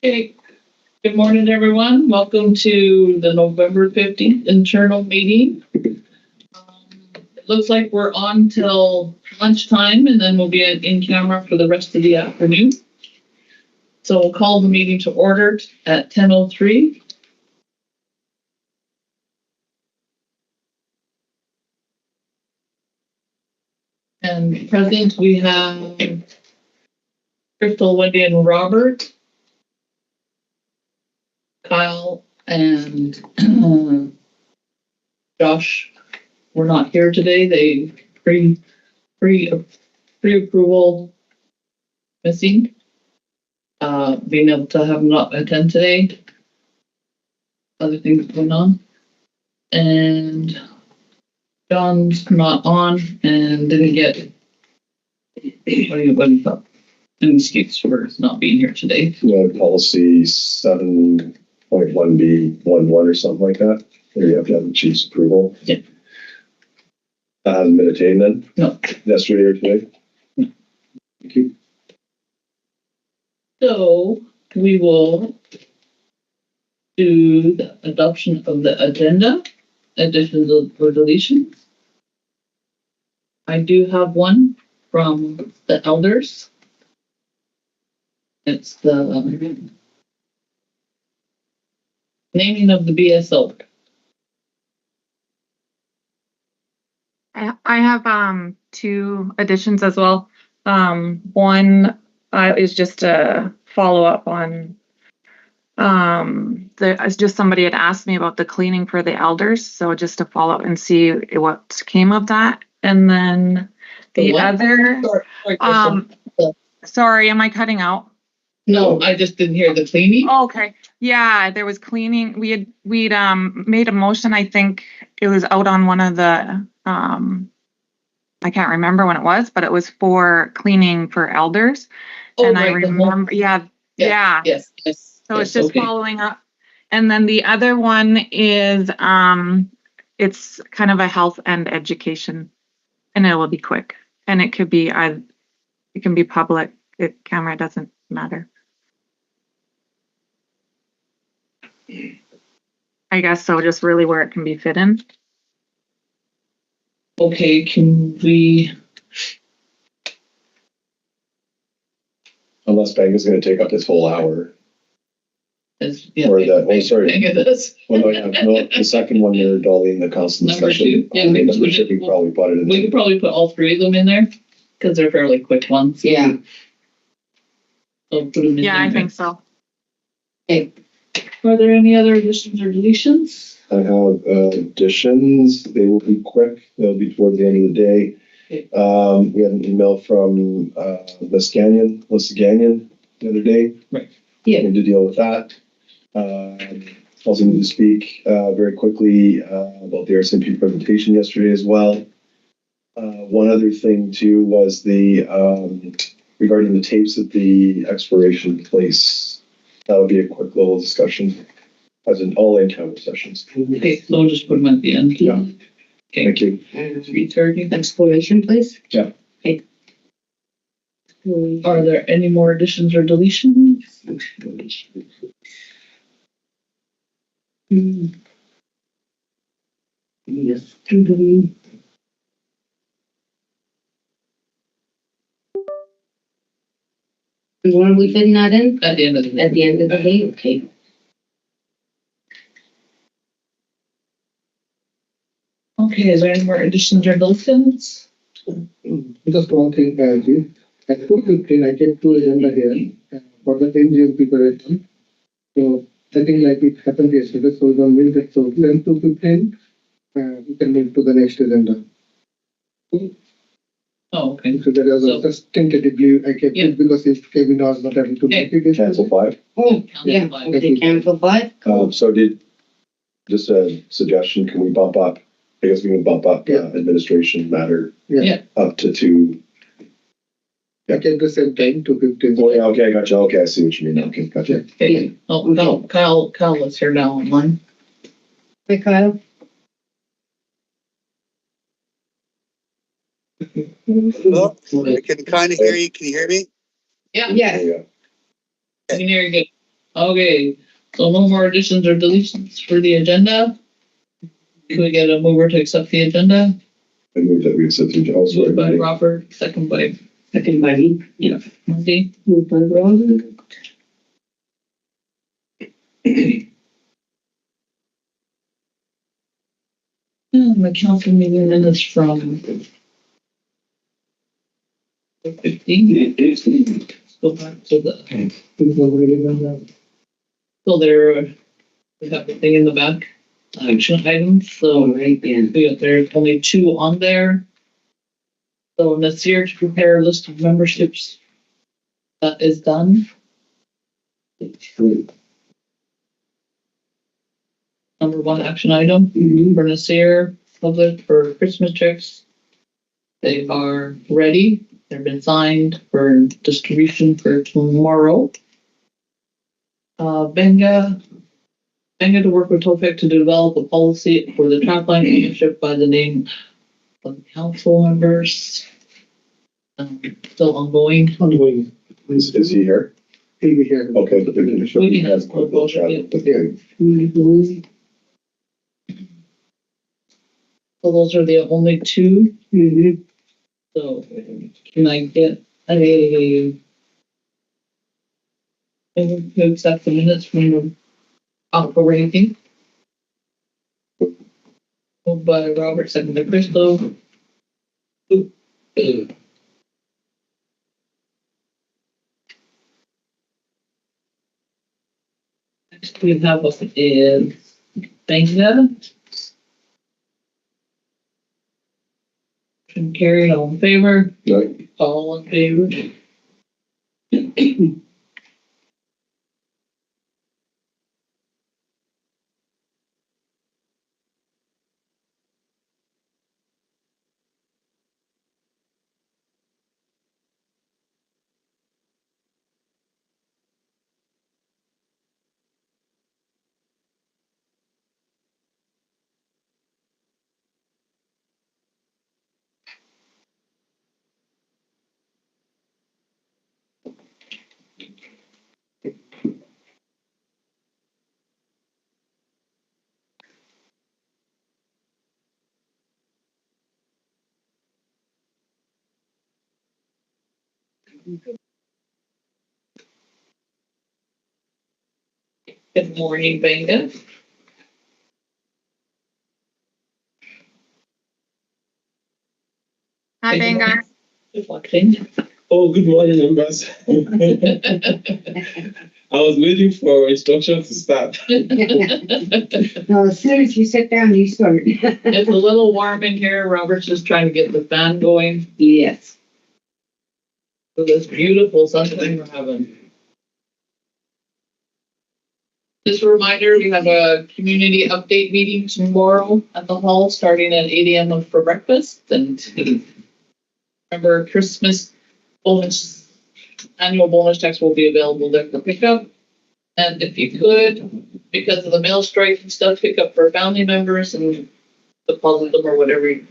Okay, good morning, everyone. Welcome to the November 15th internal meeting. It looks like we're on till lunchtime, and then we'll be in camera for the rest of the afternoon. So we'll call the meeting to order at 10:03. And present, we have Crystal, Wendy, and Robert. Kyle and Josh were not here today. They pre-approval missing. Being able to have them not attend today. Other things going on. And John's not on and didn't get an excuse for not being here today. Policy 7.1B11 or something like that. There you have to have the chief's approval. Yeah. That hasn't been attained then? No. Yesterday or today? No. Thank you. So we will do the adoption of the agenda, additions or deletions. I do have one from the elders. It's the naming of the BSO. I have two additions as well. One is just a follow up on it's just somebody had asked me about the cleaning for the elders, so just to follow up and see what came of that. And then the other sorry, am I cutting out? No, I just didn't hear the cleaning. Oh, okay. Yeah, there was cleaning. We'd made a motion. I think it was out on one of the I can't remember when it was, but it was for cleaning for elders. Oh, and right, I remember, yeah. Yes. So it's just following up. And then the other one is it's kind of a health and education, and it will be quick. And it could be it can be public. Camera doesn't matter. I guess so, just really where it can be fit in. Okay, can we? Unless Gbenga's going to take up this whole hour. Yeah, Or the, sorry. It is. Well, no, the second one there, Dolly, in the council Number discussion. 2. Yeah, we should probably put it in. We could probably put all 3 of them in there because they're fairly quick ones. Yeah. So put them in Yeah, there. I think so. Okay. Are there any other additions or deletions? I have additions. They will be quick. They'll be towards the end of the day. Okay. We had an email from Melissa Gagnon, the other day. Right. Yeah. Need to deal with that. Also need to speak very quickly about the RCMP presentation yesterday as well. One other thing too was the regarding the tapes at the exploration place. That'll be a quick little discussion as in all in-camera sessions. Okay, so we'll just put them at the end. Yeah. Okay. Thank you. 3:30. Exploration, please. Yeah. Okay. Are there any more additions or deletions? Yes. And when are we fitting that in? At the end of the day. At the end of the day? Okay. Okay, is there any more additions or deletions? Just one thing, Chief. At 2:15, I kept 2 agenda here for the NGM preparation. So I think like it happened yesterday, so we don't move it. So then 2:15, we can move to the next agenda. Oh, okay. So that was So- just tentatively I kept Yeah. it because if Kevin was not able to make it. Cancel 5. Oh, yeah. Cancel Okay, cancel 5? So just a suggestion, can we bump up? I guess we can bump up administration matter Yeah. up to 2. I kept the same time, 2:15. Oh, yeah, okay, gotcha. Okay, I see what you mean. Okay, gotcha. Okay. Oh, Kyle is here now online. Hey, Kyle. Well, I can kind of hear you. Can you hear me? Yeah. Yes. Yeah. I can hear you good. Okay, so no more additions or deletions for the agenda. Can we get a mover to accept the agenda? I move that we accept the also. Moved by Robert, second by me. Yeah. Monty. Moved by Robert. The council meeting minutes from 15. Go back to the, so there, we have the thing in the back, action items, so Right, yeah. there's only 2 on there. So Nasir to prepare a list of memberships, that is done. Number 1 action item for Nasir, public for Christmas checks. They are ready. They've been signed for distribution for tomorrow. Gbenga to work with Topec to develop a policy for the trap line ownership by the name of the council members. Still ongoing. Ongoing. Is he here? He'll be here. Okay. But We can have a vote, yeah. Okay. So those are the only 2. Mm-hmm. So can I get a to accept the minutes from the operating? Moved by Robert, second by Crystal. Next we have is Gbenga. Motion carried, all in favor? Right. All in favor? Good morning, Gbenga. Hi, Gbenga. Reflecting. Oh, good morning, members. I was waiting for instructions to start. No, as soon as you sit down, you start. It's a little warm in here. Robert's just trying to get the fan going Yes. for this beautiful sunshine we're having. Just a reminder, we have a community update meeting tomorrow at the hall, starting at 8 a.m. for breakfast. And remember, Christmas bonus, annual bonus checks will be available there for pickup. And if you could, because of the mail strike and stuff, pick up for family members and deposit them or whatever you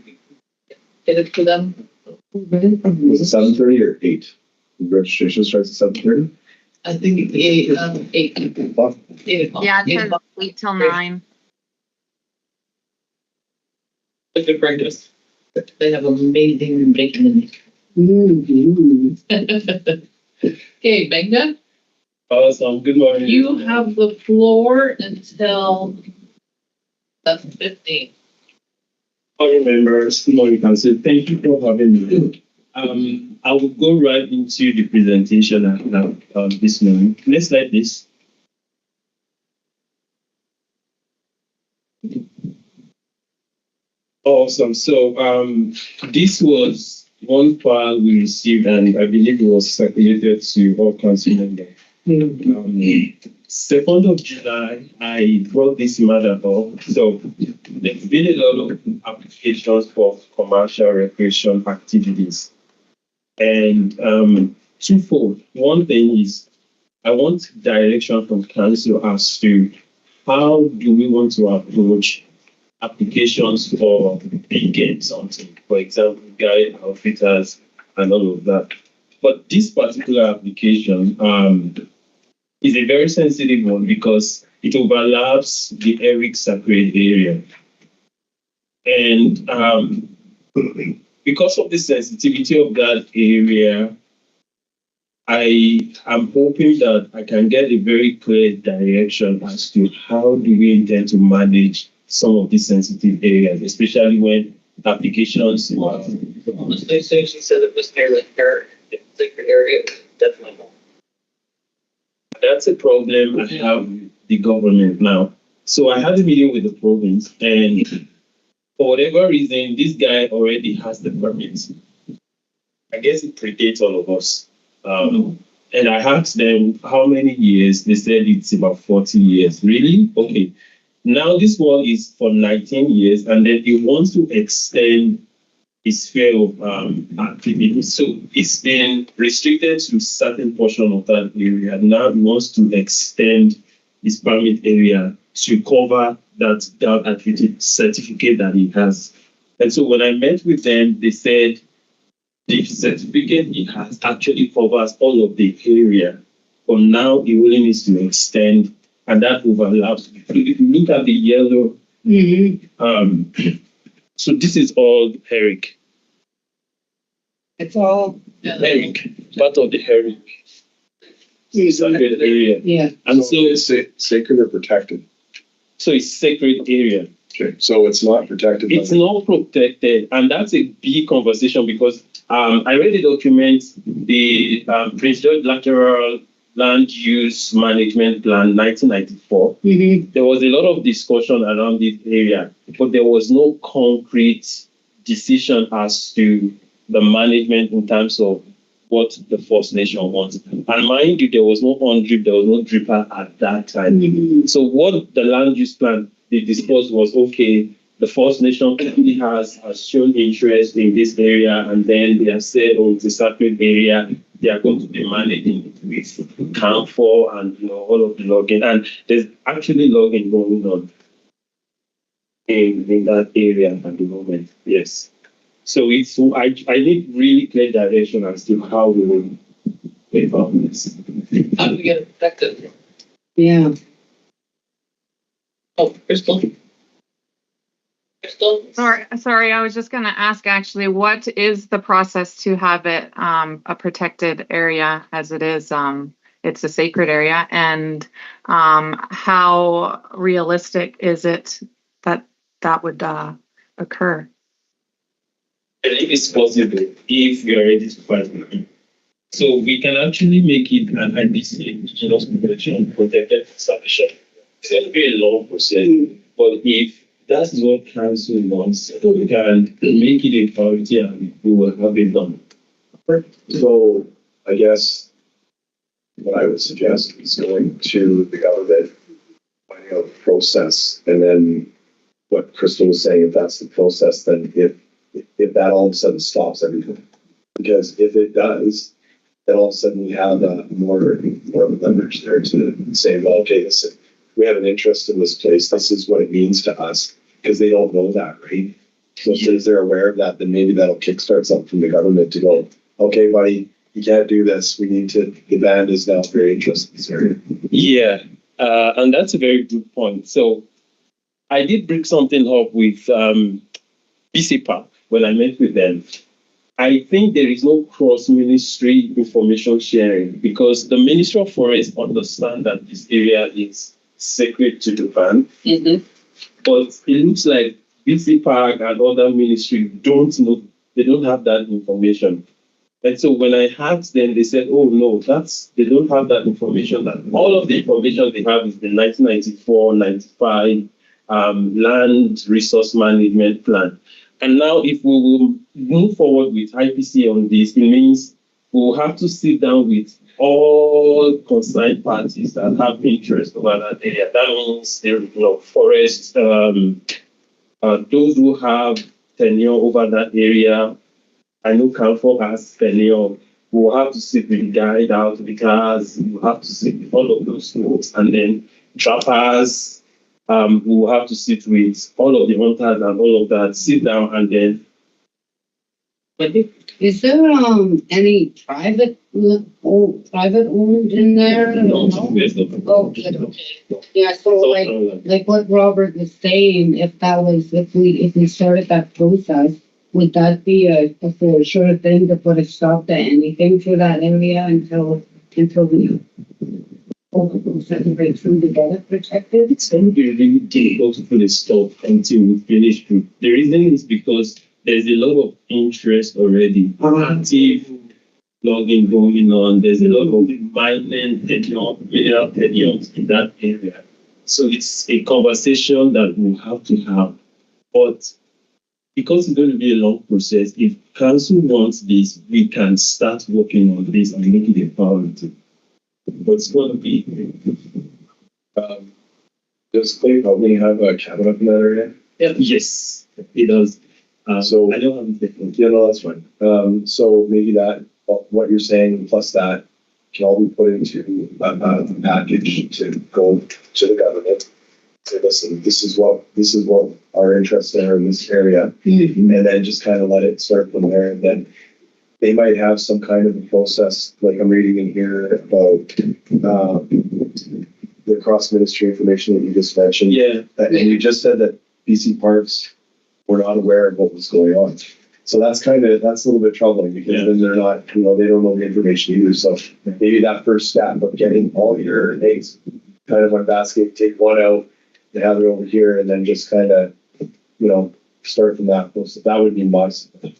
get it to them. Was it 7:30 or 8? Registration starts at 7:30? I think 8 o'clock. 8 o'clock. Yeah, 8 it says o'clock. 8 till 9. Good practice. They have amazing bacon in it. Okay, Gbenga, Awesome. Good morning. you have the floor until 7:15. Morning, members. Good morning, council. Thank you for having me. I will go right into the presentation this morning. Next slide, please. Awesome. So this was one file we received, and I believe it was circulated to all council members. 2nd of July, I brought this matter up. So there's been a lot of applications for commercial recreation activities. And twofold. One thing is I want direction from council as to how do we want to approach applications for big something, for example, guide outfitters and all of that. But this particular application, is a very sensitive one because it overlaps the Eric sacred area. And because of the sensitivity of that area, I am hoping that I can get a very clear direction as to how do we intend to manage some of these sensitive areas, especially when applications. Honestly, since you said it was near the sacred area, definitely not. That's a problem I have with the government now. So I had a meeting with the province, and for whatever reason, this guy already has the permit. I guess it predates all of us. And I asked them how many years. They said it's about 40 years. Really? Okay. Now this one is for 19 years, and then he wants to extend his sphere of activity. So it's been restricted to certain portion of that area. Now he wants to extend his permit area to cover that activity certificate that he has. And so when I met with them, they said the certificate he has actually covers all of the area. But now he only needs to extend, and that overlaps. If you look at the yellow, so this is all Eric. It's all, Eric, part of the Eric sacred area. yeah. And So so, is it sacred or protected? so it's sacred area. Okay, so it's not protected. It's not protected, and that's a big conversation because I read the document, the Prince George Lateral Land Use Management Plan 1994. There was a lot of discussion around this area, but there was no concrete decision as to the management in terms of what the First Nation wants. And mind you, there was no on-drip, there was no dripper at that time. So what the land use plan they discussed was, okay, the First Nation clearly has shown interest in this area, and then they have said, oh, it's a sacred area, they are going to be managing it with camphor and all of the logging. And there's actually logging going on in that area at the moment, yes. So I need really clear direction as to how we will go about this. How do we get it protected? Yeah. Oh, Crystal? Crystal? Sorry, I was just gonna ask actually, what is the process to have it a protected area as it is? It's a sacred area, and how realistic is it that would occur? I think it's possible if we are ready to fight. So we can actually make it an IDC, indigenous population protected installation. It's going to be a long process, but if that's what council wants, we can make it a priority and we will have it done. So I guess what I would suggest is going to the government, finding out the process, and then what Crystal was saying, if that's the process, then if that all of a sudden stops everything. Because if it does, then all of a sudden we have more of a leverage there to say, well, okay, listen, we have an interest in this place. This is what it means to us, because they don't know that, right? So since they're aware of that, then maybe that'll kickstart something from the government to go, okay, buddy, you can't do this. We need to, the band is now very interested in this area. Yeah, and that's a very good point. So I did bring something up with BC Park when I met with them. I think there is no cross-ministry information sharing because the Ministry of Forest understand that this area is sacred to the band. But it looks like BC Park and other ministries don't know, they don't have that information. And so when I asked them, they said, oh no, they don't have that information. That all of the information they have is the 1994-95 Land Resource Management Plan. And now if we will move forward with IPC on this, it means we will have to sit down with all concerned parties that have interest over that area. That means forest, those who have tenure over that area. I know Camphor has tenure. We will have to sit with the guide out the cars. We will have to sit with all of those folks, and then trappers. We will have to sit with all of the hunters and all of that. Sit down and then But Is there any private owned in there? No, No? there's no. Okay. Yeah, so like what Robert was saying, if we started that process, would that be a for sure thing to put a stop to anything for that area until we separate from the get protected? It's going to be really difficult to put a stop until we finish. The reason is because there's a lot of interest already. Active logging going on. There's a lot of mining mineral tenures in that area. So it's a conversation that we'll have to have. But because it's going to be a long process, if council wants this, we can start working on this and make it a priority. But it's going to be. Does Clay probably have a cabin up in that area? Yes, it does. So I don't have anything. yeah, no, that's fine. So maybe that what you're saying plus that can all be put into a package to go to the government. Say, listen, this is what our interests are in this area, and then just kind of let it start from there. And then they might have some kind of a process, like I'm reading in here about the cross ministry information that you just mentioned. Yeah. And you just said that BC Parks were not aware of what was going on. So that's a little bit troubling because then they're not, they don't know the information either. So maybe that first step of getting all your eggs kind of one basket, take one out, they have it over here, and then just kind of, start from that process. That would be my suggestion.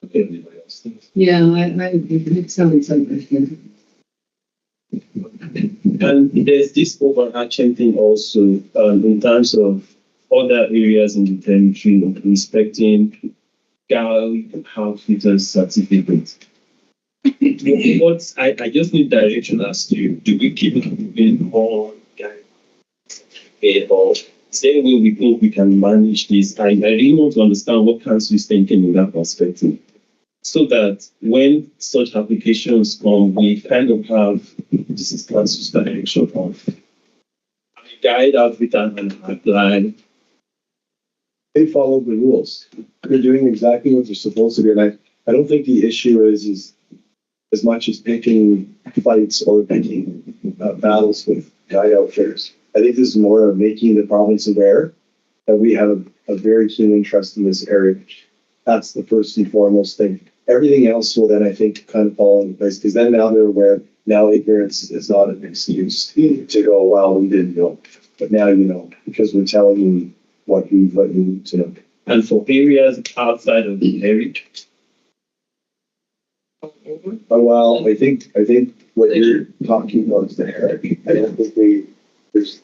Okay, anybody else thinks? Yeah, it sounds like that. And there's this overarching thing also in terms of other areas in the territory, like respecting Karl Outfitters certificate. I just need direction as to, do we keep moving on or same way we think we can manage this? I really want to understand what council is thinking in that perspective, so that when such applications come, we kind of have, this is council's direction of guide outfitter and apply. They follow the rules. They're doing exactly what they're supposed to do. And I don't think the issue is as much as picking fights or picking battles with guide outfitters. I think this is more of making the province aware that we have a very keen interest in this area. That's the first and foremost thing. Everything else will then, I think, kind of fall into place, because then now they're aware. Now ignorance is not an excuse to go, well, we didn't know. But now you know, because we're telling you what you need to know. And for areas outside of the area. Well, I think what you're talking about is the Herrick. I don't think there's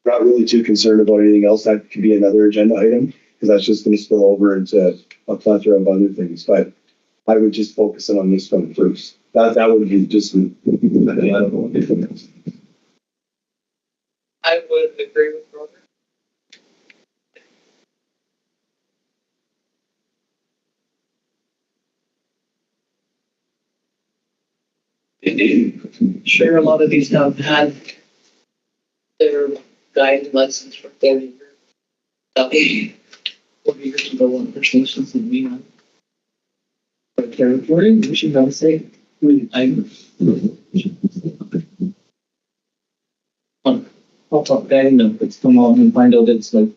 not really too concerned about anything else. That could be another agenda item, because that's just going to spill over into a plethora of other things. But I would just focus on this one first. That would be just, I don't know anything else. I would agree with Robert. Sure, a lot of these have had their guide license for 30 years. 40 years ago, one person license than we have. For territory, we should not say. Pop up guide numbers, come on and find out it's like.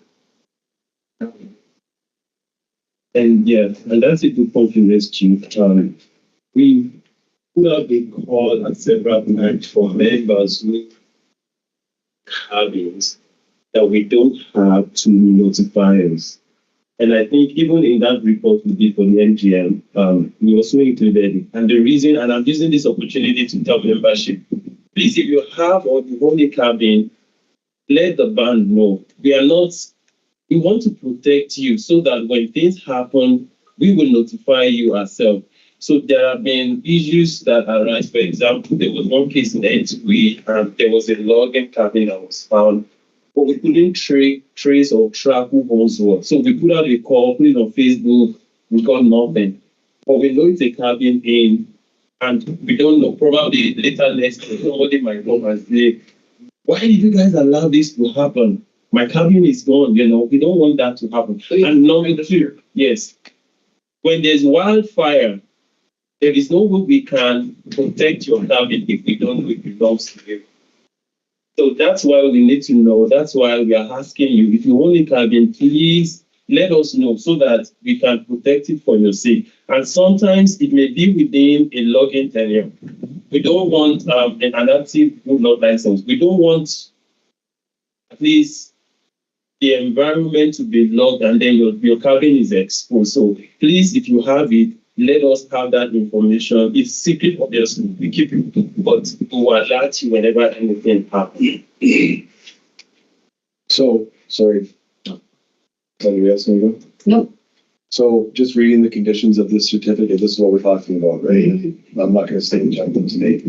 And and that's a good point you raised, Chief. We put out a call at several times for members with cabins that we don't have to notify us. And I think even in that report we did for the NGM, we also included it. And the reason, and I'm using this opportunity to tell membership, please, if you have or you own a cabin, let the band know. We want to protect you so that when things happen, we will notify you ourselves. So there have been issues that arise. For example, there was one case in Entwee, and there was a logging cabin that was found, but we couldn't trace or track who owns what. So we put out a call, put it on Facebook, we got nothing. But we know it's a cabin in, and we don't know, probably later next day, somebody might come and say, why did you guys allow this to happen? My cabin is gone, we don't want that to happen. So you and number two, yes. when there's wildfire, there is no way we can protect your cabin if we don't know it belongs to you. So that's why we need to know. That's why we are asking you, if you own a cabin, please let us know so that we can protect it for your sake. And sometimes it may be within a logging tenure. We don't want an active wood lot license. We don't want at least the environment to be logged and then your cabin is exposed. So please, if you have it, let us have that information. It's secret, obviously, we keep it, but we will alert you whenever anything happens. So, sorry. Anybody else want to go? No. So just reading the conditions of this certificate, this is what we're talking about, right? I'm not going to say jump them today.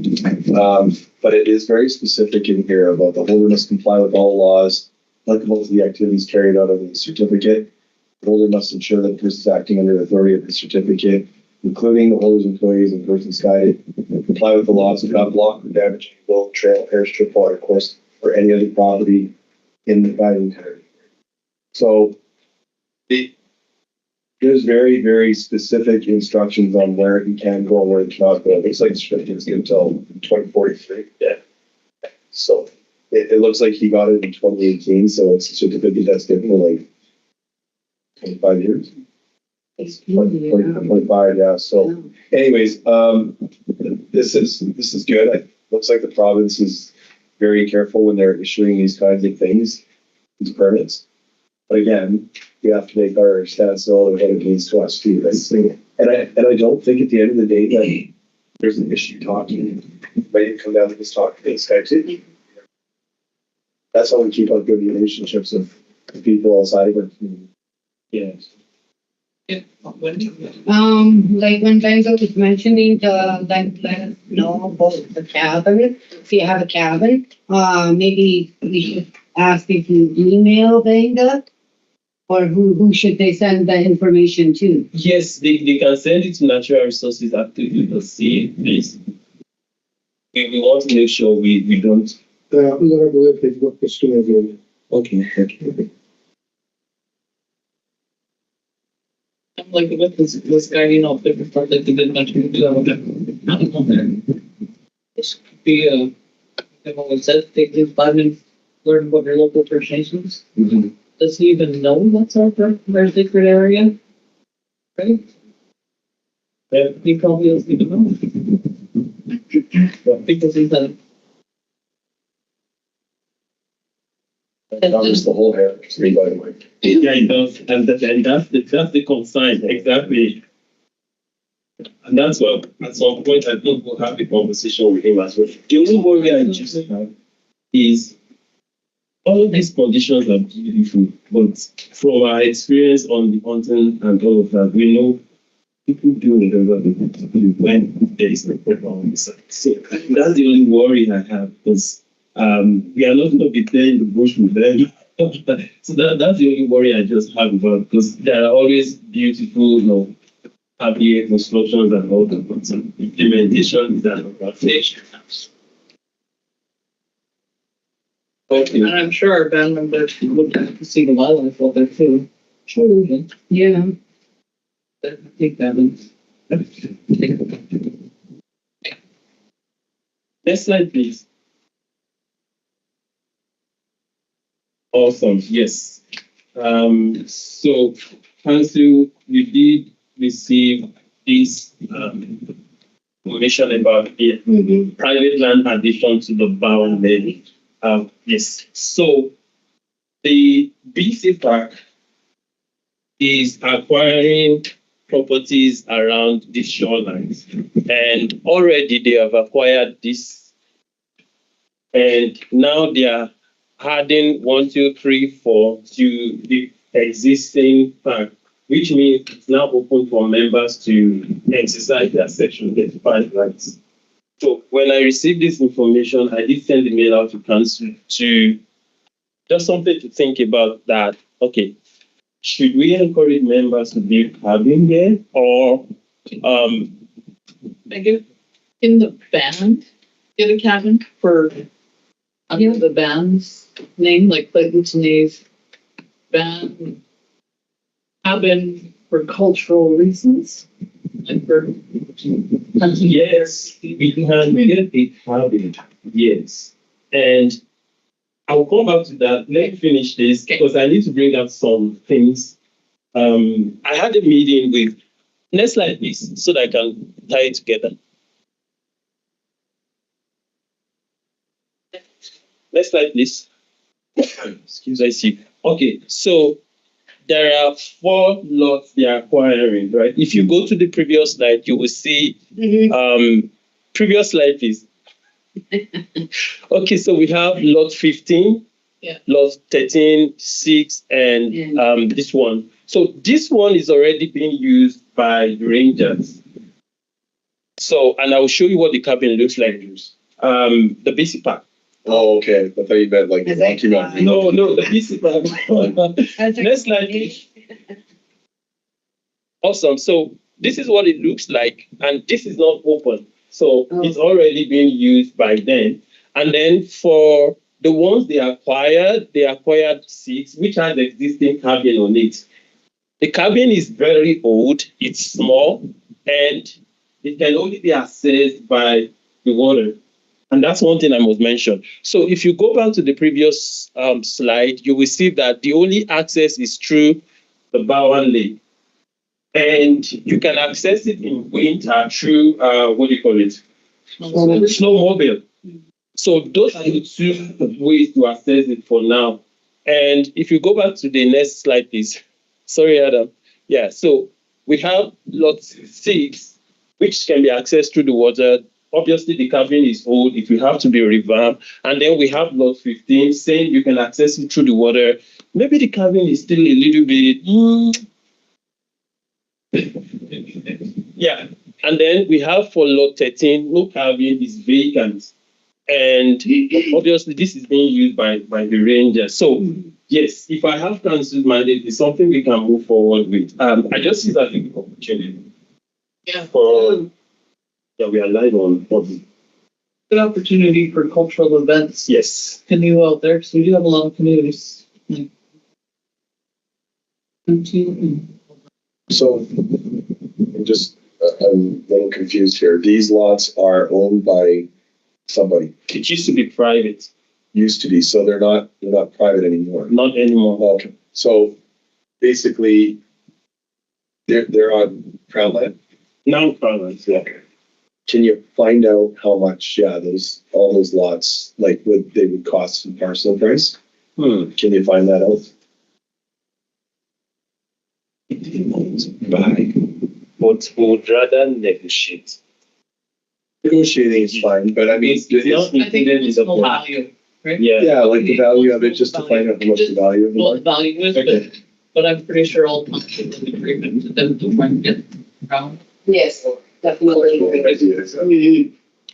But it is very specific in here about the holder must comply with all laws applicable to the activities carried out of the certificate. The holder must ensure that the person is acting under the authority of the certificate, including the holder's employees and persons guided, comply with the laws of not block or damage any boat, trail, airstrip, water course, or any other property in the guiding territory. So there's very, very specific instructions on where he can go and where he cannot go. It looks like the certificate is until 2043. Yeah. So it looks like he got it in 2018. So it's a certificate that's good for like 25 years. 25, yeah. So anyways, this is good. It looks like the province is very careful when they're issuing these kinds of things, these permits. But again, we have to make our stance known of what it means to us too. Right? And I don't think at the end of the day that there's an issue talking. Might come down to this talk to this guy too. That's how we keep up good relationships with people outside of our community. Yeah. Like when Gbenga was mentioning let us know about the cabin. If you have a cabin, maybe we should ask if you email Gbenga, or who should they send that information to? Yes, they can send it to natural resources activity.ca, please. We want to make sure we don't. We're gonna do a Facebook posting as well. Okay. I'm like with this guy, different part that they did mention to do that with I don't know there. This could be I've always said take this time and learn about your local First Nations. Mm-hmm. Does he even know that's our secret area? Right? Yeah. He probably doesn't even know. Because he's a That covers the whole heritage, by the way. Yeah, it does, and that's the concern, exactly. And that's what at some point I think we'll have a conversation with him as well. The only worry I just have is all of these conditions are beautiful, but from our experience on the hunting and all of that, we know people do whatever they want to do when there is no problem on the side. So that's the only worry I have, because we are not going to be there in the bush with them. So that's the only worry I just have about, because there are always beautiful, happy constructions and all that, but some implementation is another stage. And I'm sure our band members would like to see the wildlife out there too. Sure. Yeah. Take that in. Next slide, please. Awesome. Yes. So, Council, we did receive this information about the private land addition to the Bowron levy. Yes. So, the BC Park is acquiring properties around the shorelines, and already they have acquired this, and now they are adding 1, 2, 3, 4 to the existing park, which means it's now open for members to exercise their Section 35 rights. So when I received this information, I did send the mail out to Council to just something to think about that. Okay, should we encourage members to be having there, or Maybe in the band, get a cabin for under the band's name, like Lheidli T'enneh band cabin for cultural reasons. Like for Yes, we can get a cabin. Yes. And I'll come back to that. Let me finish this because I need to bring up some things. I had a meeting with, next slide please, so that I can tie it together. Next slide please. Excuse me. Okay, so there are 4 lots they are acquiring, right? If you go to the previous slide, you will see, previous slide, please. Okay, so we have lot 15, lot 13, 6, and this one. So this one is already being used by the Rangers. So, and I will show you what the cabin looks like. The basic pack. Oh, okay. I thought you meant like the Rocky Mountain. No, the basic pack. Next slide, please. Awesome. So this is what it looks like, and this is not open. So it's already being used by them. And then for the ones they acquired 6, which has existing cabin on it. The cabin is very old, it's small, and it can only be accessed by the water. And that's one thing I must mention. So if you go back to the previous slide, you will see that the only access is through the Bowron Lake. And you can access it in winter through, snowmobile. So those are the 2 ways to access it for now. And if you go back to the next slide, please. Sorry, Adam. Yeah, so we have lot 6, which can be accessed through the water. Obviously, the cabin is old. It will have to be revamped. And then we have lot 15 saying you can access it through the water. Maybe the cabin is still a little bit... Yeah. And then we have for lot 13, no cabin is vacant. And obviously, this is being used by the Rangers. So, yes, if I have cancelled mandate, it's something we can move forward with. I just see that as a good opportunity. Yeah. We are live on. Good opportunity for cultural events. Yes. Canoe out there, because we do have a lot of canoes. So I'm just I'm a little confused here. These lots are owned by somebody. It used to be private. Used to be, so they're not private anymore. Not anymore. Okay. So basically they're on Crown land? Now private, yeah. Can you find out how much all those lots would cost in parcel price? Can you find that out? Buy, but would rather negotiate. Negotiating is fine, but I mean, It's not I think included in it's the full pack. value, right? Yeah. like the value of it, just to find out how much the value of Well, the it. value is, Okay. but I'm pretty sure all townships have agreement to them to try and get around. Yes, definitely.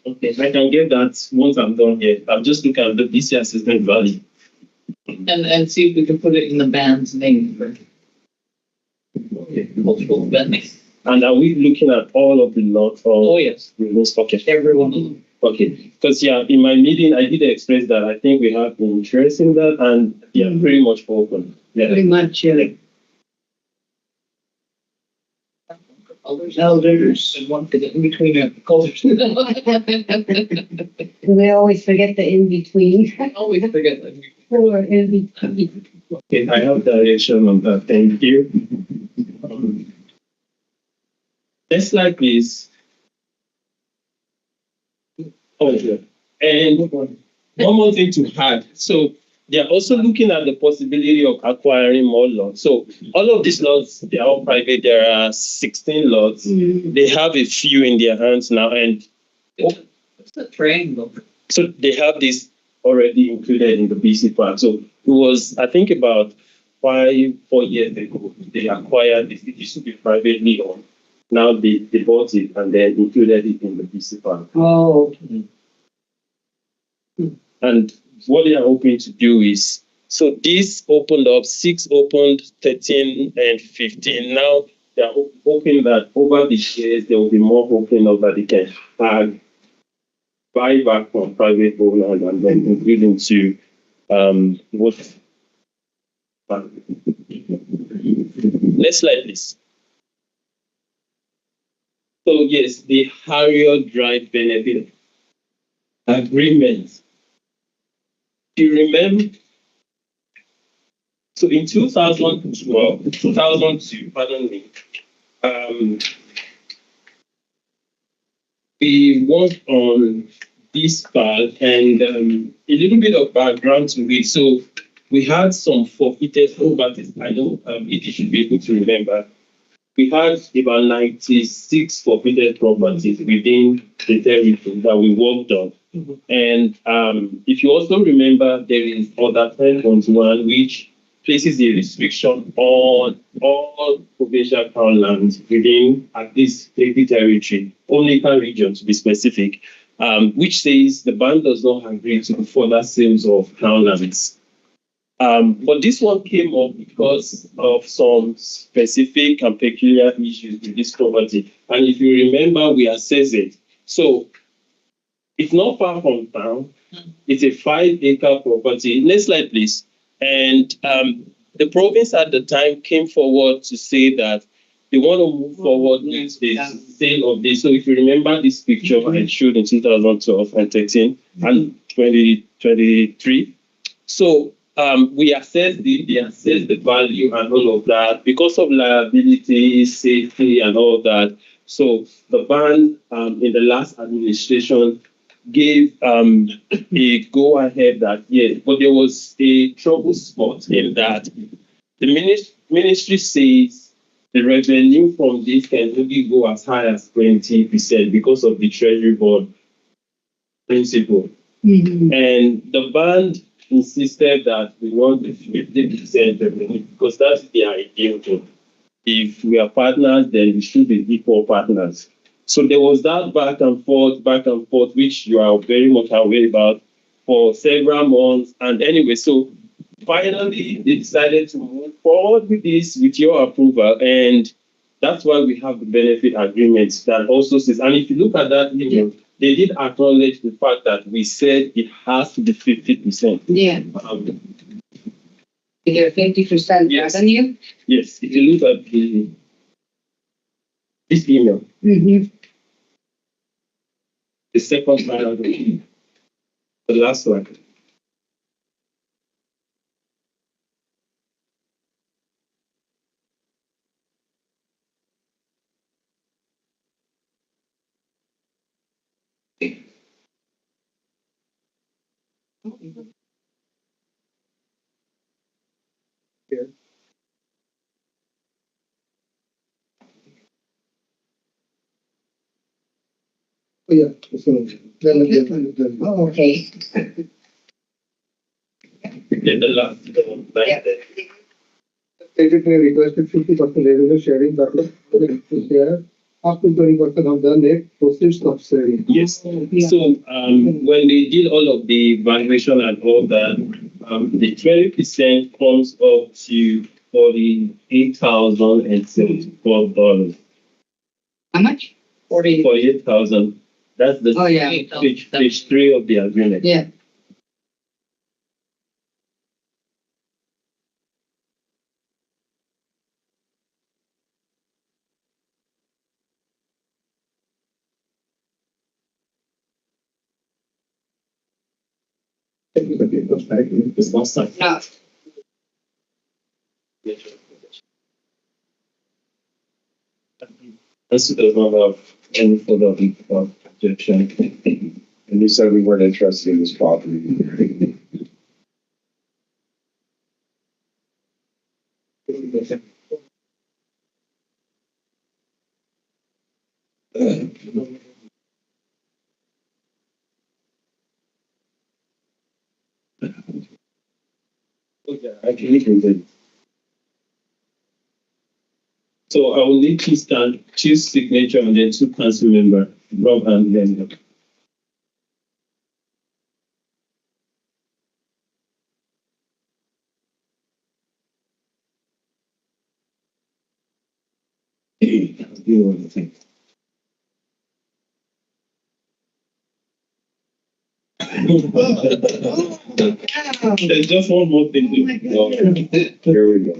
Okay, I can get that once I'm done here. I'm just looking at the BC assessment value. And see if we can put it in the band's name for cultural events. And are we looking at all of the lots? Oh, yes, Okay. every one of them. Okay, because in my meeting I did express that I think we have interest in that, and pretty much open. Yeah. Pretty much, Elders and one to get in between the cultures. we always forget the in-between. I always forget that. Or in-between. Okay, I have direction on that. Thank you. Next slide, please. Oh, yeah. And one more thing to add. So they are also looking at the possibility of acquiring more lots. So all of these lots, they are all private. There are 16 lots. They have a few in their hands now. And It's a triangle. so they have this already included in the BC part. So it was, I think, about 4 years ago, they acquired this. It used to be privately owned. Now they bought it and then included it in the BC part. Oh, And what they are hoping to do is, so this opened up, 6 opened, 13 and 15. Now they are hoping that over the years there will be more opening up that they can buy back from private owners and then include into what. Next slide, please. So yes, the Harrier Drive Benefit Agreement. Do you remember? So in 2002, pardon me, we worked on this part and a little bit of background to it. So we had some forfeited properties. I know if you should be able to remember. We had about 96 forfeited properties within the territory that we worked on. And if you also remember, there is Order 10.1, which places a restriction on all provincial crown lands within at least every territory, only Nika region to be specific, which says the band does not agree to further sales of crown lands. But this one came up because of some specific and peculiar issues with this property. And if you remember, we assessed it. So it's not far from town. It's a 5-acre property. Next slide, please. And the province at the time came forward to say that they want to move forward with the sale of this. So if you remember this picture I showed in 2012 and 13 and 2023. So we assessed the value and all of that because of liability, safety, and all that. So the bank in the last administration gave a go ahead that yes, but there was a trouble spot in that the ministry says the revenue from this can only go as high as 20% because of the Treasury Board principle. And the band insisted that we want the 50% revenue because that's the ideal thing. If we are partners, then we should be equal partners. So there was that back and forth, which you are very much aware about for several months. And anyway, so finally they decided to move forward with this with your approval. And that's why we have the benefit agreement that also says, and if you look at that email, they did acknowledge the fact that we said it has to be 50%. Yeah. Either 50% Yes. revenue. Yes, if you look at this email, the second paragraph, the last one. Oh, yeah. So, then, Oh, okay. The last line there. Secretary requested 50% revenue sharing that was to share up to 20% of the net proceeds of selling. Yes. Yeah. So when they did all of the valuation and all that, the 20% comes up to $48,074. How much? 48,000. That's the Oh, yeah. page 3 of the agreement. Yeah. It's not signed. No. This does not have any further objection. And you said we weren't interested in this property. Okay, I can continue. So I will need to stand, choose signature, and then 2 council member, Rob and Gbenga. There's just one more thing to do. Here we go.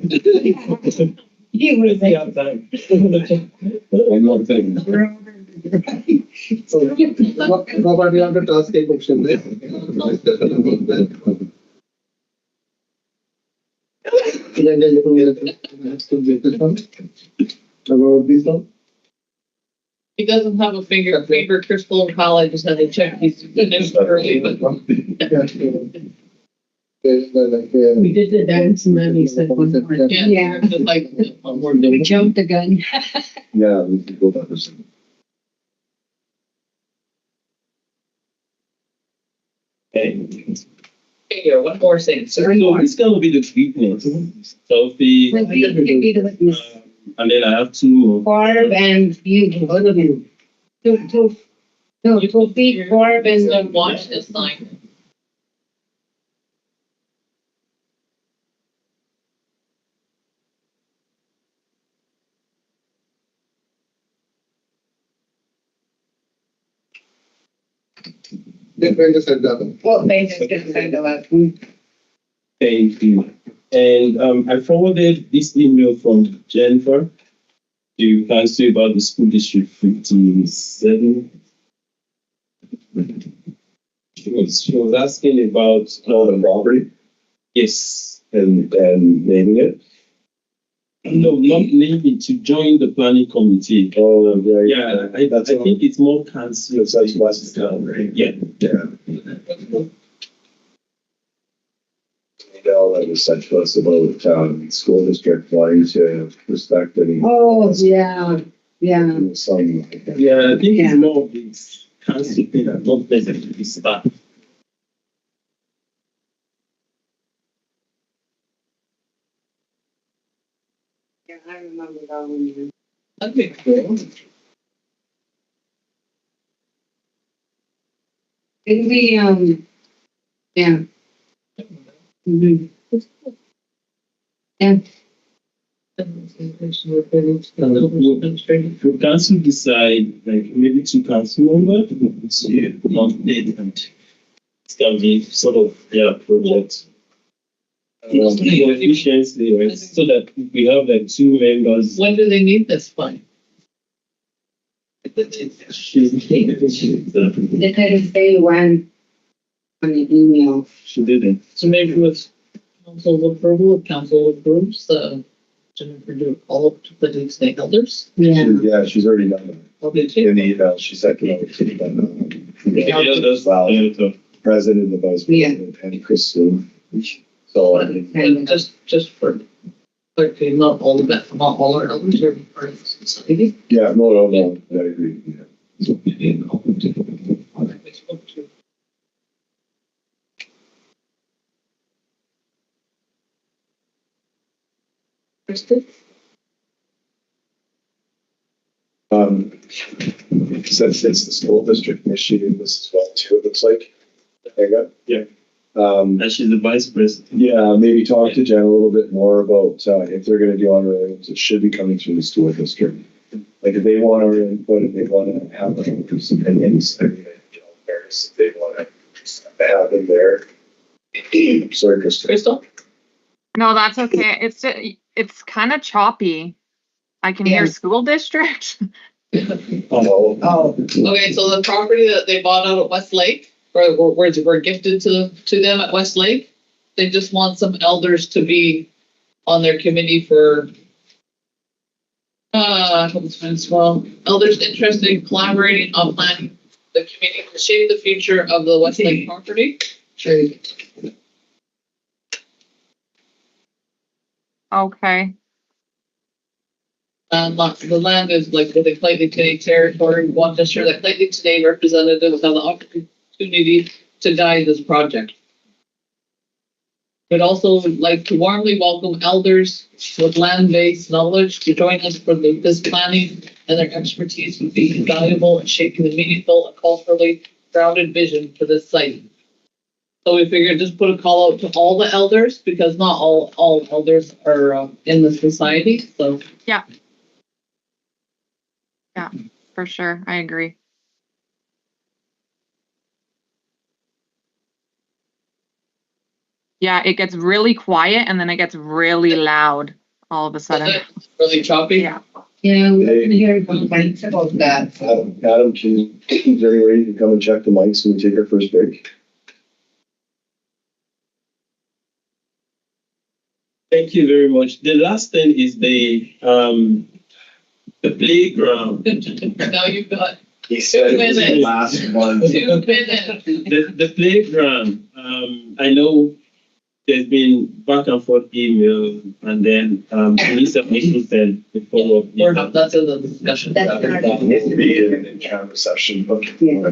He was We have time. One more thing. So, Robert, you have to ask a question there. About this one? He doesn't have a favorite crystal in college, just had to check these finished early, but Yeah, so, We did the dance and then he said one more. yeah, just like one more We day. jumped the gun. Yeah, we can go back to some. Okay. Here, one more thing, So sir. it's gonna be the weakness of the, and then I have two more. Barb and you, both of you. Two feet, Barb and So watch this sign. Gbenga said that. Well, they just didn't send a lot. Thank you. And I forwarded this email from Jennifer to council about the school district 57. She was asking about All the property yes. and naming it. No, not maybe to join the planning committee. Oh, Yeah, I think it's more council. That's West Town, right? Yeah. Yeah. Email that was sent to us about, school district wanting to respect any. Oh, yeah, Some. Yeah, I think Yeah. it's more of this council thing and not necessarily staff. yeah, I remember that one. That'd be cool. Didn't we, yeah. Mhm. Yeah. If council decide, like maybe two council members, to nominate and it's gonna be sort of their project. Efficiency, right? So that we have like two members. When do they need this by? They couldn't say when on the email. She didn't. So maybe with council approval, if council approves, Jennifer do a call up to the stakeholders. Yeah. Yeah, she's already done it. Okay, In too. the email, she said, President, the Vice President, and Christine. So, And just for, okay, not all our elders are part of the society. yeah, no, I agree. Yeah. Kristen? Since it's the school district initiating this as well too, it looks like. Yeah. And she's the vice president. yeah, maybe talk to Jen a little bit more about, if they're gonna do honoraries, it should be coming through the school district. Like if they want our input, if they wanna have our opinions, I mean, if they wanna have them there. Sorry, Kristen. Crystal? No, that's okay. It's kind of choppy. I can hear Yeah. school district. Oh, Okay, so the property that they bought out at Westlake, or were gifted to them at Westlake, they just want some elders to be on their committee for, I hope it's fine as well. Elders interested in collaborating on planning the committee to shape the future of the Westlake property. Okay. The land is like the Lheidli T'enneh territory. We want to ensure that Lheidli T'enneh representatives have the opportunity to guide this project. We'd also like to warmly welcome elders with land-based knowledge to join us for this planning, and their expertise would be invaluable in shaping the meaningful and culturally grounded vision for this site. So we figured just put a call out to all the elders, because not all elders are in the society, so. Yeah, for sure. I agree. Yeah, it gets really quiet and then it gets really loud all of a sudden. Really choppy. Yeah. Yeah, we didn't hear complaints about that. Adam, is there any way you can come and check the mics when we take our first break? Thank you very much. The last thing is the playground. Now you've got He said it was the last one. 2 minutes. The playground. I know there's been back and forth email, and then Lisa Mission said the follow up. We're not, that's in the discussion. That's That needs to be in camera session. Okay.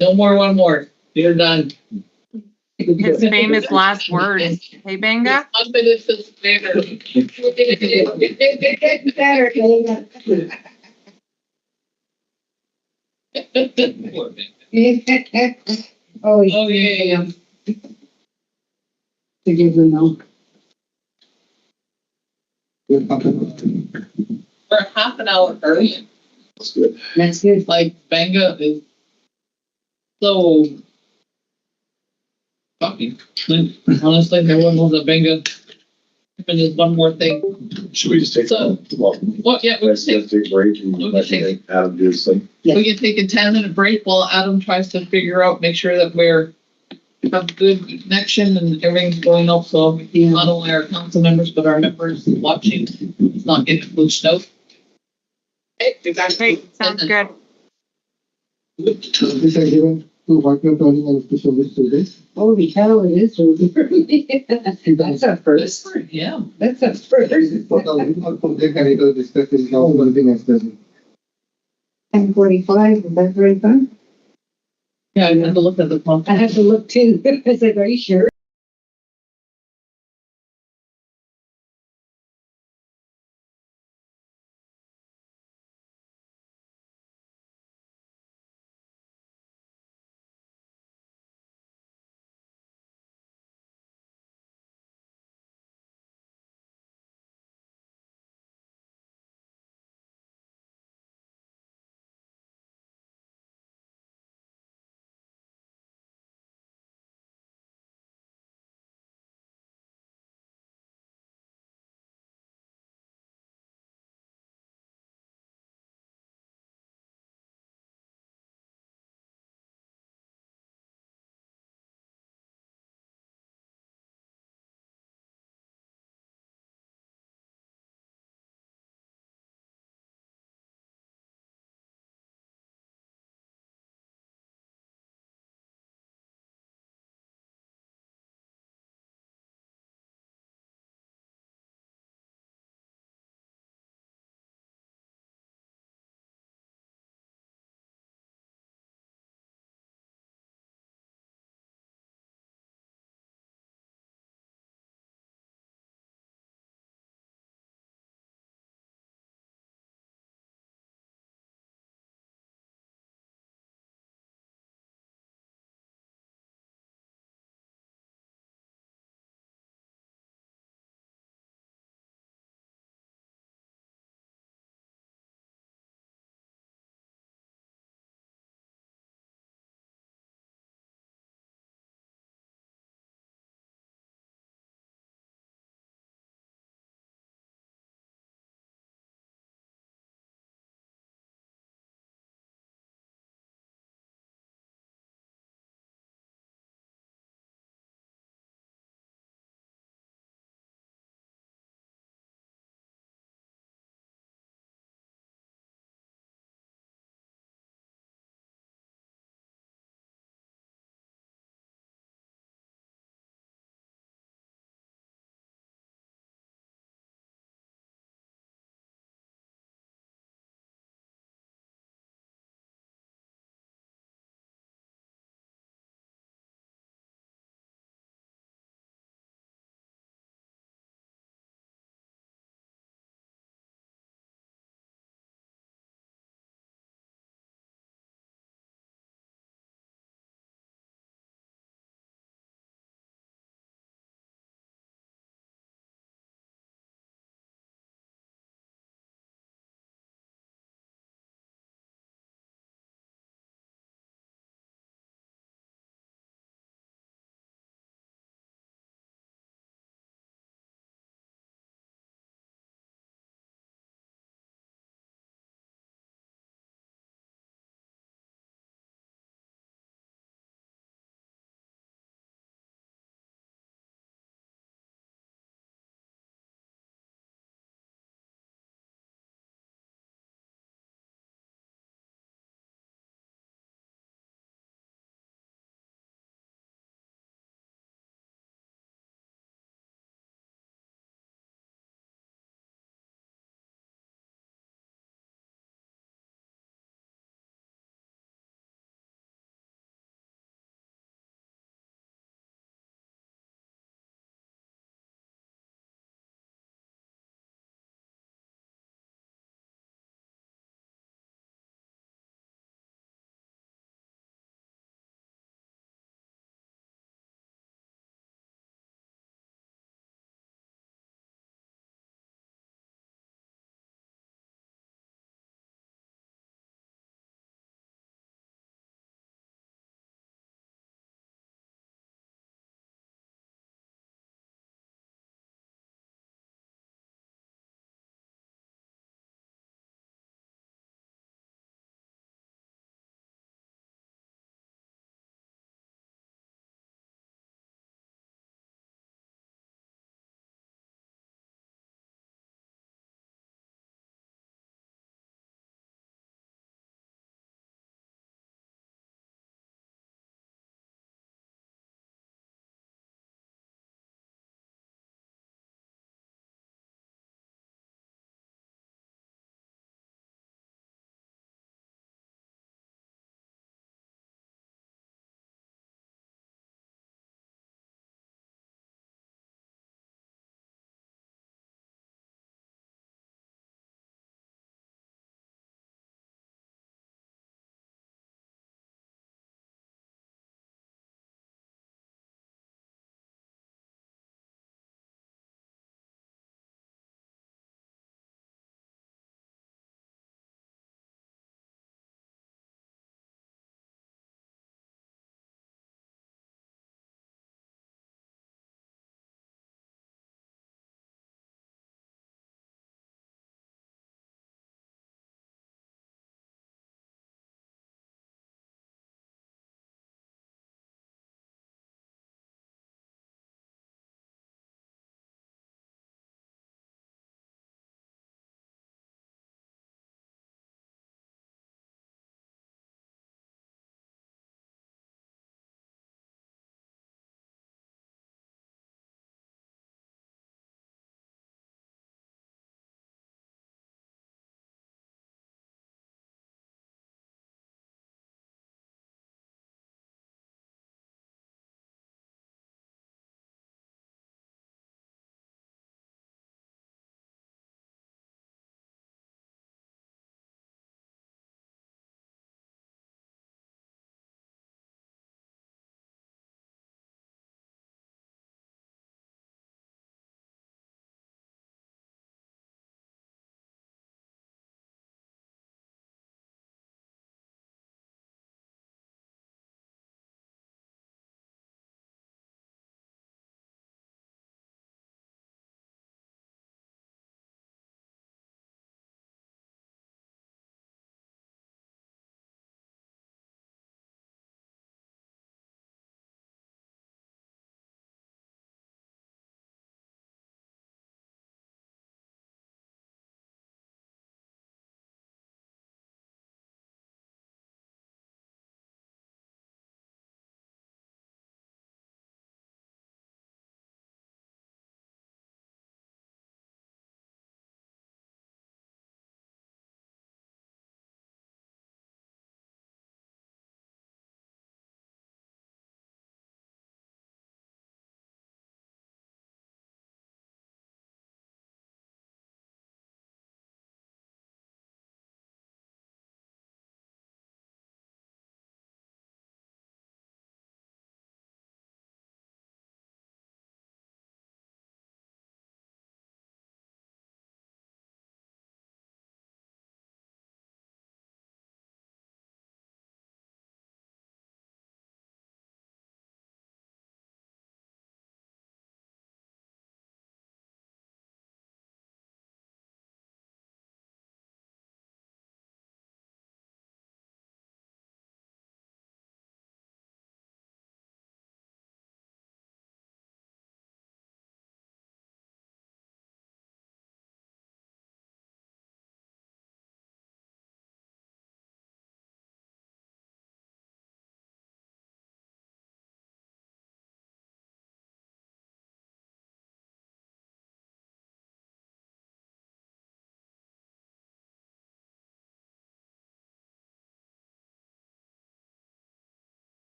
No more, one more. You're done. His famous last words. Hey, Gbenga? Unfinished is later. Better, Oh, Oh, yeah. To give them no. We're half an hour early. That's good. That's good. Like, Gbenga is so shocking. Honestly, everyone knows that Gbenga. And there's one more thing. Should we just take, So- well, What, yeah, let's take a break and We let can take- Adam do his thing. we can take a 10-minute break while Adam tries to figure out, make sure that have good connection and everything's going up, so not only our council members, but our members watching, it's not getting pushed out. Hey, you guys. Great, sounds good. This agreement to partner planning and special service today. Holy cow, it is. That's a first. Yeah. That's a first. For the original project, and it was discussed in now working as well. 10:45, is that right, fun? Yeah, I had to look at the clock. I have to look too. I said, are you sure?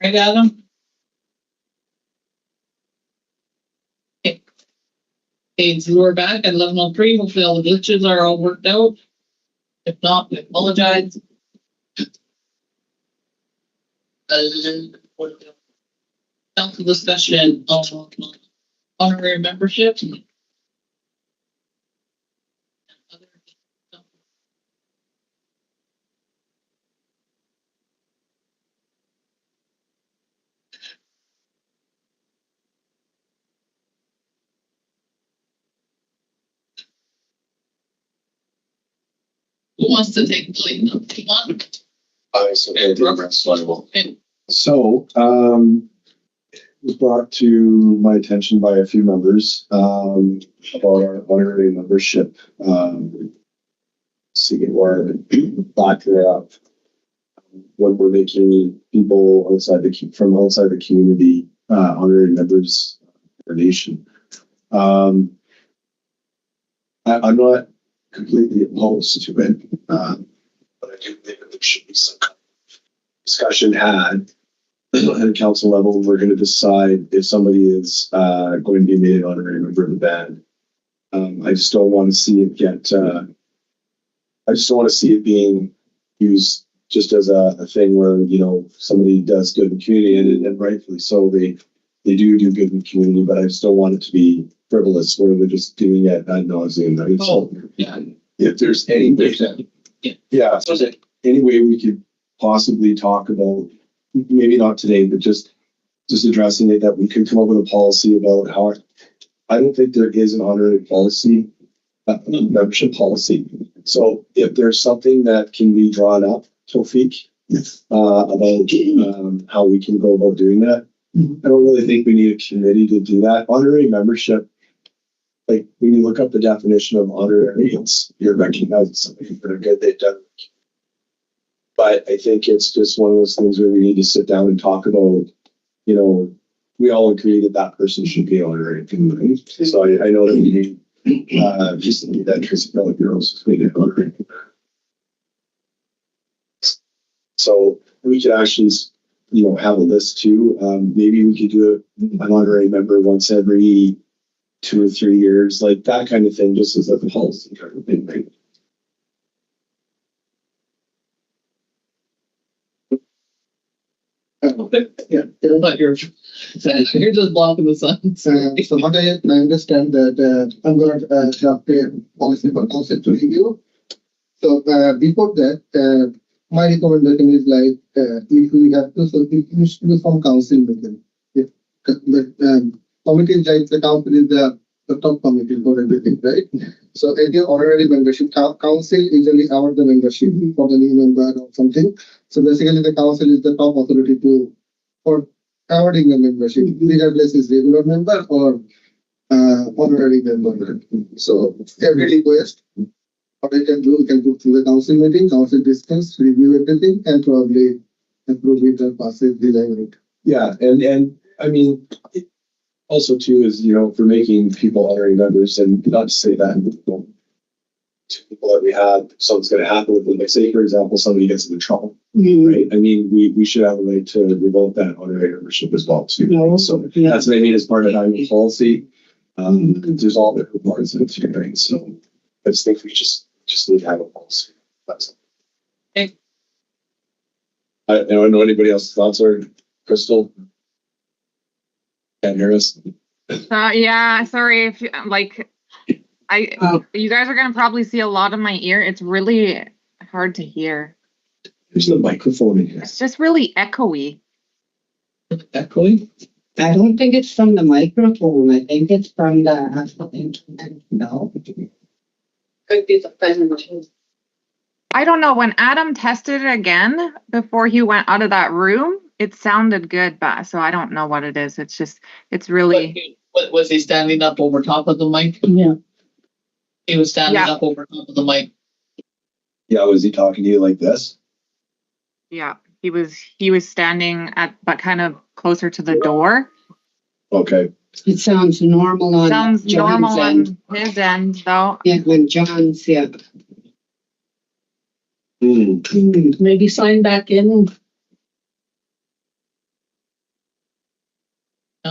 Right, Adam? Okay, so we're back at 11:03. Hopefully all the glitches are all worked out. If not, we apologize. Council discussion on honorary membership. Who wants to take the lead? Come on. So, it was brought to my attention by a few members, about our honorary membership. See where back it up. When we're making people outside from outside the community, honorary members of our nation. I'm not completely opposed to it, but I do think that there should be some kind of discussion had at a council level. We're going to decide if somebody is going to be made an honorary member of the band. I just don't want to see it get. I just don't want to see it being used just as a thing where, you know, somebody does good in the community, and rightfully so, they do good in the community, but I just don't want it to be frivolous where they're just doing it ad nauseum. Right? Oh, So, yeah. if there's any way, yeah, so any way we could possibly talk about, maybe not today, but just addressing it, that we could come up with a policy about how. I don't think there is an honorary policy, membership policy. So if there's something that can be drawn up, Tofik, about how we can go about doing that, I don't really think we need a committee to do that. Honorary membership, like when you look up the definition of honorary, you're recognizing somebody for the good they've done. But I think it's just one of those things where we need to sit down and talk about, you know, we all agree that that person should be honorary. Right? So I know that we need recently that Tracy Bella Girls was made an honorary. So we could actually, you know, have a list too. Maybe we could do an honorary member once every 2 or 3 years, like that kind of thing, just as a policy kind of thing, right? Yeah. But you're just blocking the sun. So what I understand that I'm going to draft a policy for council to review. So before that, my recommendation is like if we have to, so it used to be from council meeting. If the committee is like the council is the top committee for everything, right? So if your honorary membership, council usually award the membership for the new member or something. So basically the council is the top authority for awarding a membership, regardless is regular member or honorary member. So every request, what I can do, we can go through the council meeting, council discuss, review everything, and probably approve it and pass it, design it. Yeah, and I mean, also too is, you know, for making people honorary members, and not to say that, you know, to people that we had, something's going to happen with them. Like say, for example, somebody gets into trouble, right? I mean, we should have a right to revoke that honorary membership as well too. No, So yeah. that's what I mean as part of our policy. There's all different parts of it too, right? So I just think we just need to have a policy. That's Okay. I don't know anybody else's thoughts are. Crystal, can't hear us. Yeah, sorry if you, like, you guys are gonna probably see a lot of my ear. It's really hard to hear. There's the microphone in here. It's just really echoey. Echoing? I don't think it's from the microphone. I think it's from the internet. No. Could be the phone too. I don't know, when Adam tested it again before he went out of that room, it sounded good, but so I don't know what it is. It's just, it's really. What was he standing up over top of the mic? Yeah. He was standing up over top of the mic. Yeah, was he talking to you like this? Yeah, he was standing but kind of closer to the door. Okay. It sounds normal on Sounds John's normal end. on his end, though. Yeah, when John's, yeah. Maybe sign back in.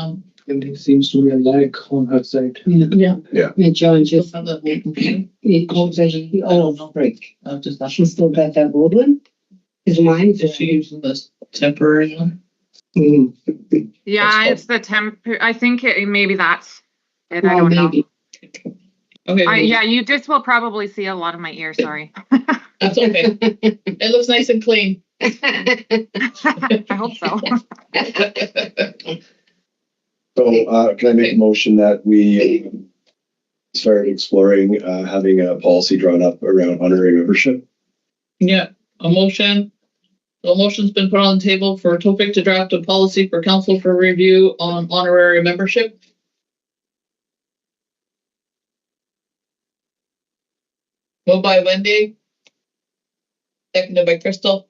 And it seems to be a lag on her side. Yeah. And John just, Just on that old computer. he calls it, oh, freak. I'll just ask. She still got that old one? Is mine? Is she using this temporary one? Yeah, That's it's the temp, I think maybe that's it, I Well, don't know. maybe. Okay. Yeah, you just will probably see a lot of my ear, sorry. That's okay. It looks nice and clean. I hope so. So, can I make a motion that we start exploring, having a policy drawn up around honorary membership? Yeah, a motion. A motion's been put on the table for Topik to draft a policy for council for review on honorary membership. Moved by Wendy. Seconded by Crystal.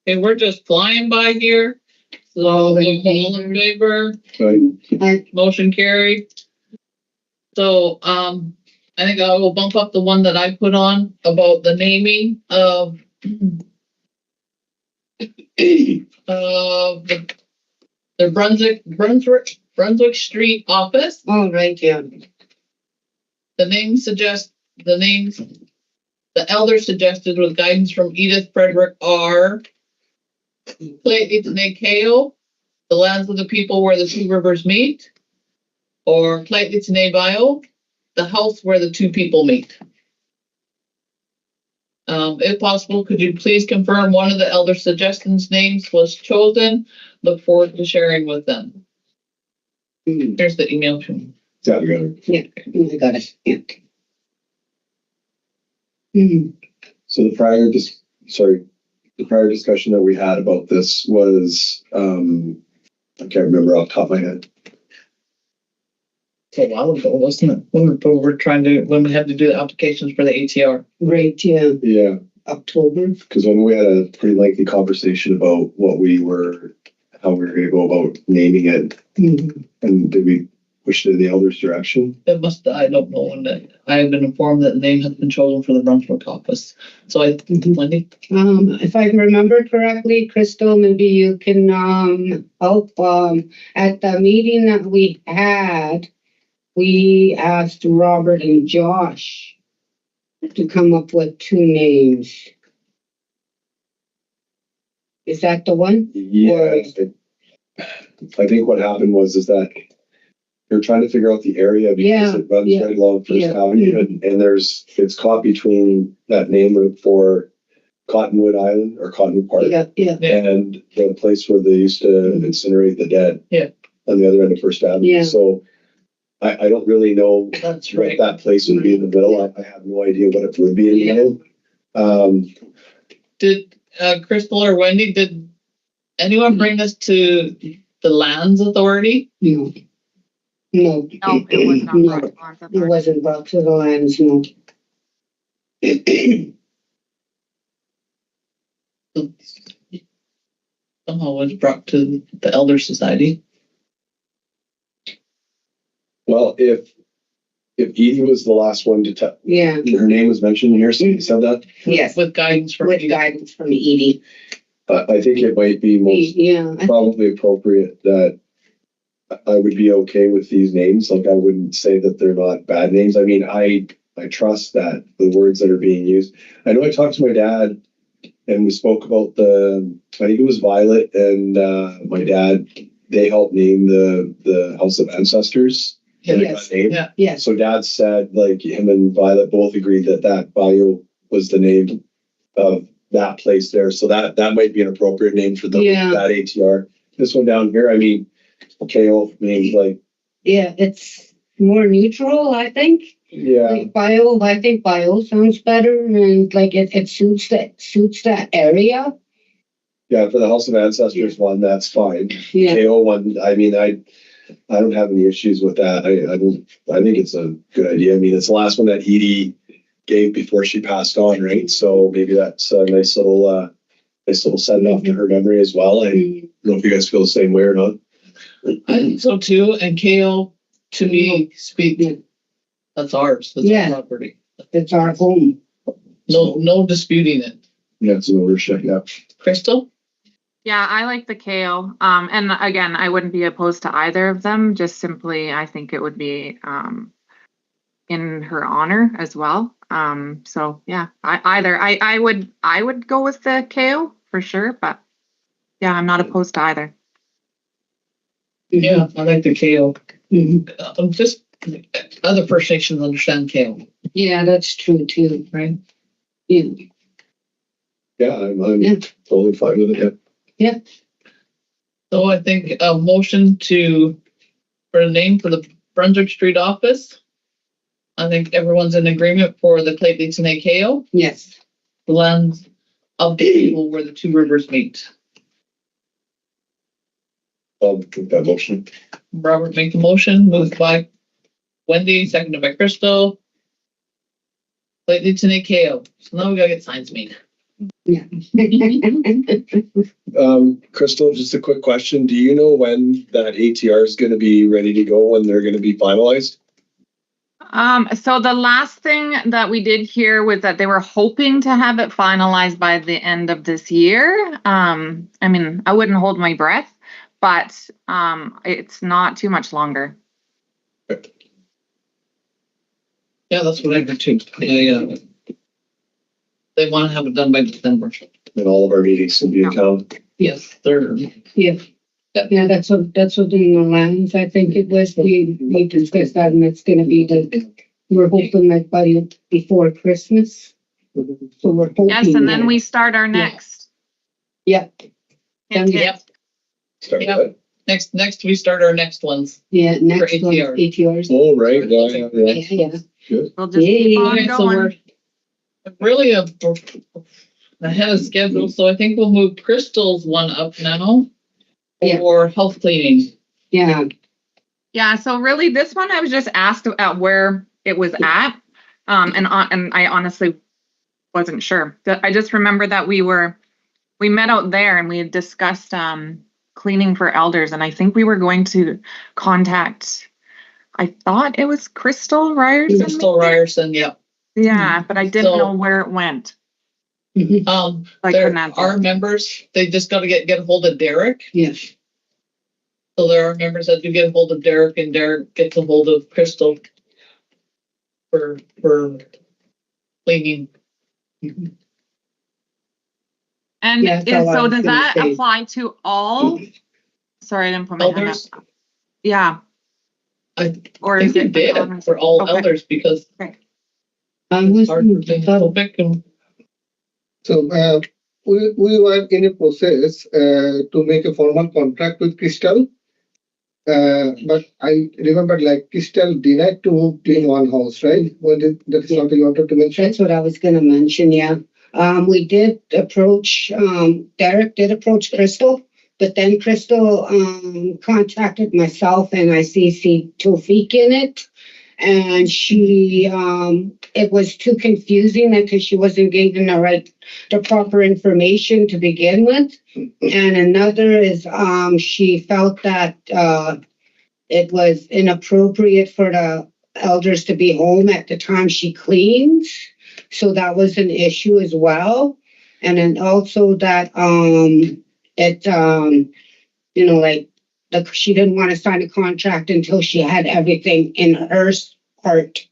Okay, we're just flying by here. So, all in favor, Right, motion carried. So, I think I will bump up the one that I put on about the naming of the Brunswick Street office. Oh, right, yeah. The names the elder suggested with guidance from Edith Frederick R. Lheidli T'enneh Staff, the lands of the people where the two rivers meet, or Lheidli T'enneh Bio, the house where the two people meet. If possible, could you please confirm one of the elder suggestions names was chosen? Look forward to sharing with them. Here's the email from me. yeah, we got it. Yeah, I got it, yeah. So the prior discussion that we had about this was, I can't remember off the top of my head. A while ago, wasn't it? When we had to do the applications for the ATR. Right, yeah, Yeah, October. because when we had a pretty lengthy conversation about how we were gonna go about naming it, and did we push it in the elder's direction? I don't know when I have been informed that the name has been chosen for the Brunswick office. So Wendy? If I remember correctly, Crystal, maybe you can, help, at the meeting that we had, we asked Robert and Josh to come up with two names. Is that the one? Yeah, I think what happened was that you're trying to figure out the area because it runs right along First Avenue, and it's caught between that name for Cottonwood Island or Cottonwood Park and the place where they used to incinerate the dead. Yeah. On the other end of First Avenue. Yeah. So I don't really know That's what right. that place would be in the middle. I have no idea what it would be in the middle. Did Crystal or Wendy, did anyone bring this to the Lands Authority? No. No, it was not. No, brought to Lands it Authority. wasn't brought to the lands, no. Somehow was brought to the Elder Society. Well, if Edie was the last one to tell, Yeah, her name was mentioned here, so you said that. yes, With guidance from with Edith. guidance from Edie. I think it might be most Yeah, probably appropriate that I would be okay with these names. Like, I wouldn't say that they're not bad names. I mean, I trust that the words that are being used. I know I talked to my dad and we spoke about I think it was Violet and my dad, they helped name the House of Ancestors. Yeah. When it got named. Yeah. yes, So Dad said, like, him and Violet both agreed that bio was the name of that place there. So that might be an appropriate name for that ATR. This one down here, I mean, KO means like, yeah, it's more neutral, I think. yeah, Like I think bio sounds better and like it suits that area. yeah, for the House of Ancestors one, that's fine. Yeah, KO one, I mean, I don't have any issues with that. I think it's a good idea. I mean, it's the last one that Edie gave before she passed on, right? So maybe that's a nice little send off to her memory as well. I don't know if you guys feel the same way or not. I think so too. And KO, to me, speak. That's ours. That's Yeah. our property. it's our home. No disputing it. Yeah, it's an ownership, yeah. Crystal? Yeah, I like the kale. And again, I wouldn't be opposed to either of them. Just simply, I think it would be in her honor as well. So yeah, I would go with the kale for sure. But yeah, I'm not opposed to either. Yeah, I like the kale. Mhm. Just other First Nations understand kale, Yeah, that's true too. right? Yeah. Yeah, I'm Yeah. totally fine with it, yeah. So I think a motion for a name for the Brunswick Street office. I think everyone's in agreement for the Lheidli T'enneh Kale, Yes. the lands of the people where the two rivers meet. I'll make that motion. Robert make the motion, moved by Wendy, seconded by Crystal. Lheidli T'enneh Kale. So now we gotta get signs made. Yeah. Crystal, just a quick question. Do you know when that ATR is gonna be ready to go, when they're gonna be finalized? So the last thing that we did hear was that they were hoping to have it finalized by the end of this year. I mean, I wouldn't hold my breath, but it's not too much longer. Yeah, that's what I heard too. Yeah. They want to have it done by December. And all of our meetings will be in town. Yes, they're. Yeah. Yeah, that's what in the lands, I think it was, we discussed that, and it's gonna be we're hoping like by before Christmas. So we're hoping. Yes, and then that- we start our next. Yeah, Hint, Yep. hint. Start with Yep. that. Next we start our next ones. yeah, next one, ATR. ATRs. Oh, right, yeah. Yeah. Good. We'll just keep Yay. on Okay, so going. we're really ahead of schedule, so I think we'll move Crystal's one up now. Yeah. For health cleaning. Yeah, Yeah, so really this one I was just asked at where it was at. And I honestly wasn't sure. I just remember that we met out there and we had discussed cleaning for elders, and I think we were going to contact, I thought it was Crystal Ryerson. Crystal Ryerson, yeah. Yeah, but I didn't So- know where it went. Like There Fernando. are members, they just gotta get a hold of Derek. yes. So there are members that do get a hold of Derek, and Derek gets a hold of Crystal for cleaning. And Yeah, that's all I so was does gonna that say. apply to all? Sorry, I didn't put my hand up. Elders, Yeah. I Or I is think it it did for all Okay. elders, because I it's was, hard for things to pick and. So, we were in a process to make a formal contract with Crystal. But I remember like Crystal denied to clean one house, right? That is something you wanted to mention? that's what I was gonna mention, yeah. We did approach, Derek did approach Crystal, but then Crystal, contacted myself and I CC'd Tofik in it. And she, it was too confusing because she wasn't getting the proper information to begin with. And another is, she felt that, it was inappropriate for the elders to be home at the time she cleans. So that was an issue as well. And then also that, she didn't want to sign a contract until she had everything in her part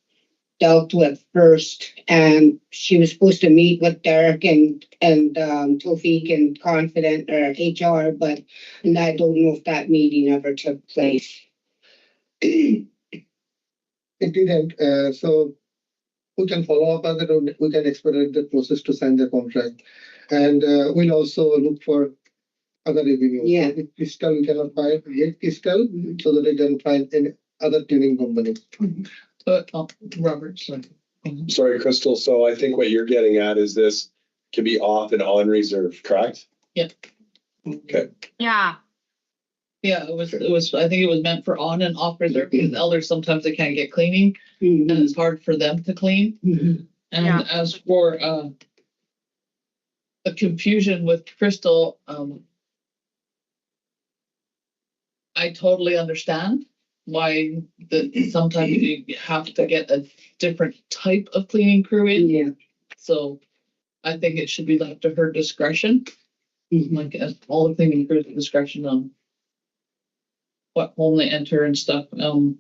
dealt with first. And she was supposed to meet with Derek and Tofik and Confident or HR, and I don't know if that meeting ever took place. It didn't, so we can follow up on that, we can expedite the process to sign the contract. And we'll also look for other avenues. Yeah. So if Crystal, we cannot find, get Crystal, so that they can find any other cleaning company. Robert, sorry. Sorry, Crystal, so I think what you're getting at is this can be off and on reserve, correct? Yep. Okay, Yeah. Yeah, it was, I think it was meant for on and off reserve, because elders, sometimes they can't get cleaning, and it's hard for them to clean. And Yeah. as for, the confusion with Crystal, I totally understand why sometimes you have to get a different type of cleaning crew in. Yeah. So I think it should be left to her discretion, like all the things her discretion on what home they enter and stuff. And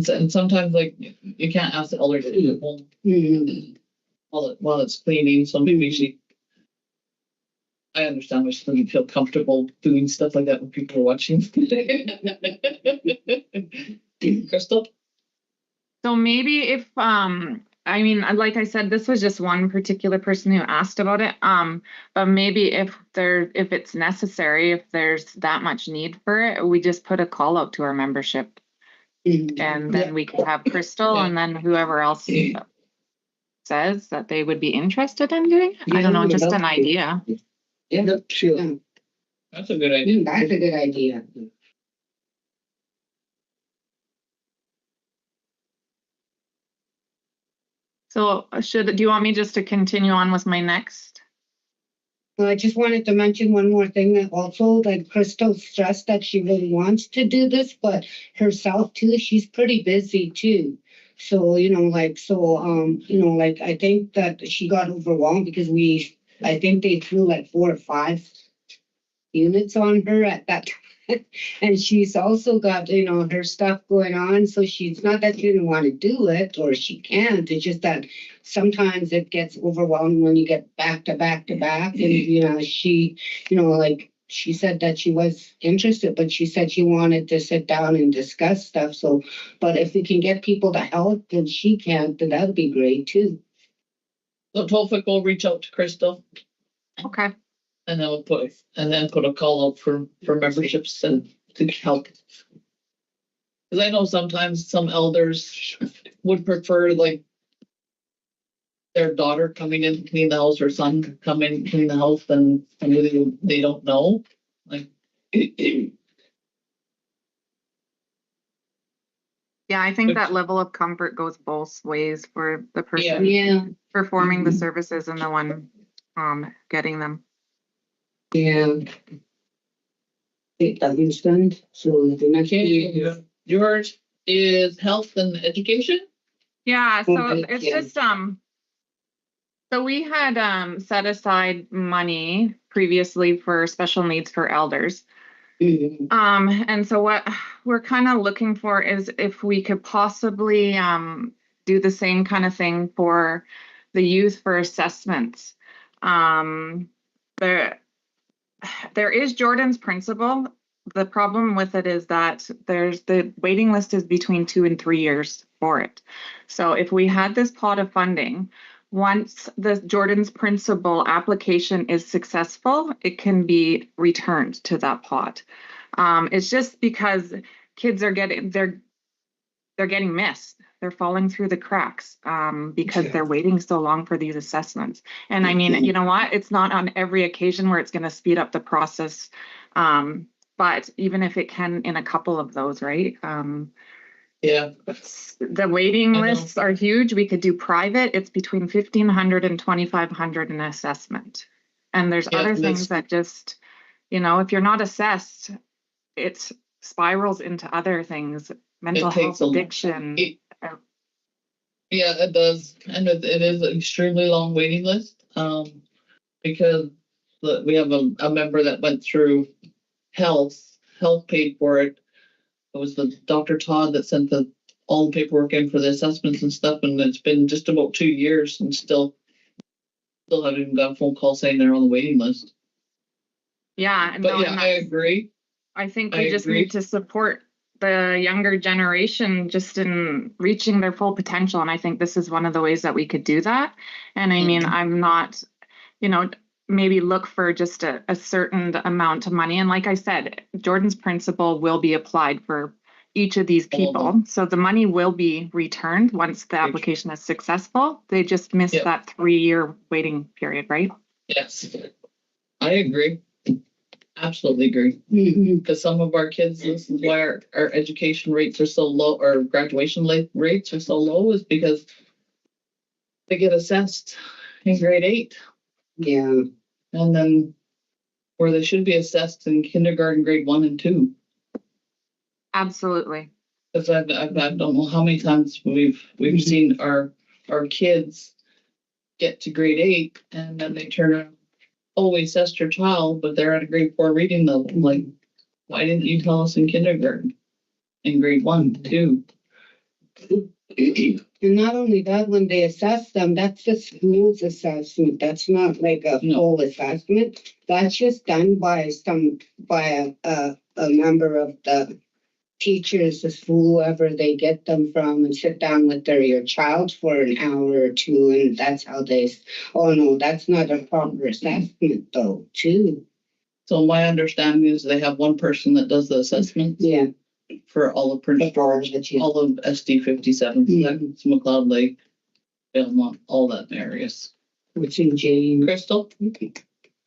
sometimes like you can't ask the elder to do the home while it's cleaning. So maybe I understand why she doesn't feel comfortable doing stuff like that when people are watching. Crystal? So maybe if, I mean, like I said, this was just one particular person who asked about it. But maybe if it's necessary, if there's that much need for it, we just put a call out to our membership. And then we could have Crystal and then whoever else says that they would be interested in doing it. I don't know, just an idea. Yeah, Sure. That's a good idea. that's a good idea. So do you want me just to continue on with my next? Well, I just wanted to mention one more thing that also that Crystal stressed that she really wants to do this, but herself too, she's pretty busy too. So, I think that she got overwhelmed because I think they threw like 4 or 5 units on her at that time. And she's also got, her stuff going on. So she's not that she didn't want to do it or she can't. It's just that sometimes it gets overwhelming when you get back to back to back. And, she said that she was interested, but she said she wanted to sit down and discuss stuff. So, but if we can get people to help and she can't, then that would be great too. So Tolfik will reach out to Crystal. Okay. And then we'll put a call out for memberships and to help. Because I know sometimes some elders would prefer like their daughter coming in to clean the house or son come in and clean the house than somebody they don't know. Like Yeah, I think that level of comfort goes both ways for the person Yeah. performing the services and the one getting them. Yeah. It understand. So the next yours is health and education. Yeah, so Okay, it's yeah. just so we had set aside money previously for special needs for elders. And so what we're kind of looking for is if we could possibly do the same kind of thing for the youth for assessments. There is Jordan's principle. The problem with it is that the waiting list is between 2 and 3 years for it. So if we had this pot of funding, once the Jordan's principle application is successful, it can be returned to that pot. It's just because kids are getting missed. They're falling through the cracks because they're waiting so long for these assessments. And I mean, you know what? It's not on every occasion where it's going to speed up the process. But even if it can in a couple of those, right? Yeah. The waiting lists are huge. We could do private. It's between 1,500 and 2,500 an assessment. And there's other things that just, if you're not assessed, it spirals into other things, mental health, addiction. Yeah, it does. And it is an extremely long waiting list because we have a member that went through health paid for it. It was the Dr. Todd that sent all the paperwork in for the assessments and stuff, and it's been just about 2 years and still haven't even got a phone call saying they're on the waiting list. Yeah, I agree. I think we just need to support the younger generation just in reaching their full potential, and I think this is one of the ways that we could do that. And I mean, I'm not, maybe look for just a certain amount of money. And like I said, Jordan's principle will be applied for each of these people. So the money will be returned once the application is successful. They just missed that 3-year waiting period, right? Yes, I agree. Absolutely agree. Because some of our kids, this is why our education rates are so low, or graduation rates are so low, is because they get assessed in grade 8. Yeah. And then where they should be assessed in kindergarten, grade 1 and 2. Absolutely. Because I don't know how many times we've seen our our kids get to grade 8 and then they turn around, oh, we assessed your child, but they're at a grade 4 reading level. I'm like, why didn't you tell us in kindergarten? In grade 1, 2? And not only that, when they assess them, that's the school's assessment. That's not like a No. full assessment. That's just done by a member of the teachers, the school, whoever they get them from, and sit down with your child for an hour or two, and that's how they. Oh no, that's not a proper assessment though, too. So my understanding is they have one person that does the assessment Yeah. for all of Prince George, all of SD 57, Mhm. McLeod Lake, Belmont, all that areas. Which in Jane. Crystal?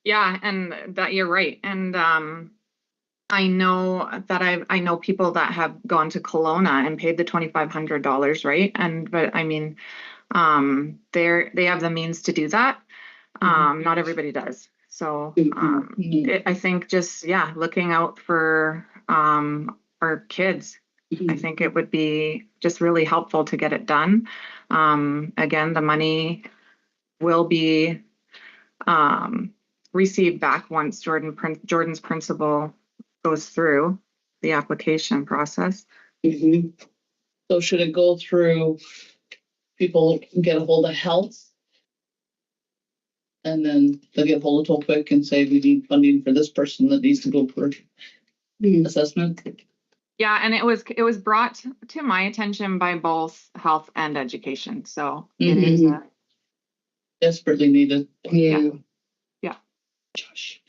Yeah, and that you're right. And I know that I know people that have gone to Kelowna and paid the $2,500, right? But I mean, they have the means to do that. Not everybody does. So I think just looking out for our kids. I think it would be just really helpful to get it done. Again, the money will be received back once Jordan's principal goes through the application process. So should it go through people get a hold of health? And then they'll get a hold of Tolquick and say, we need funding for this person that needs to go for assessment? Yeah, and it was brought to my attention by both health and education. So it is Desperately needed. Yeah. Josh.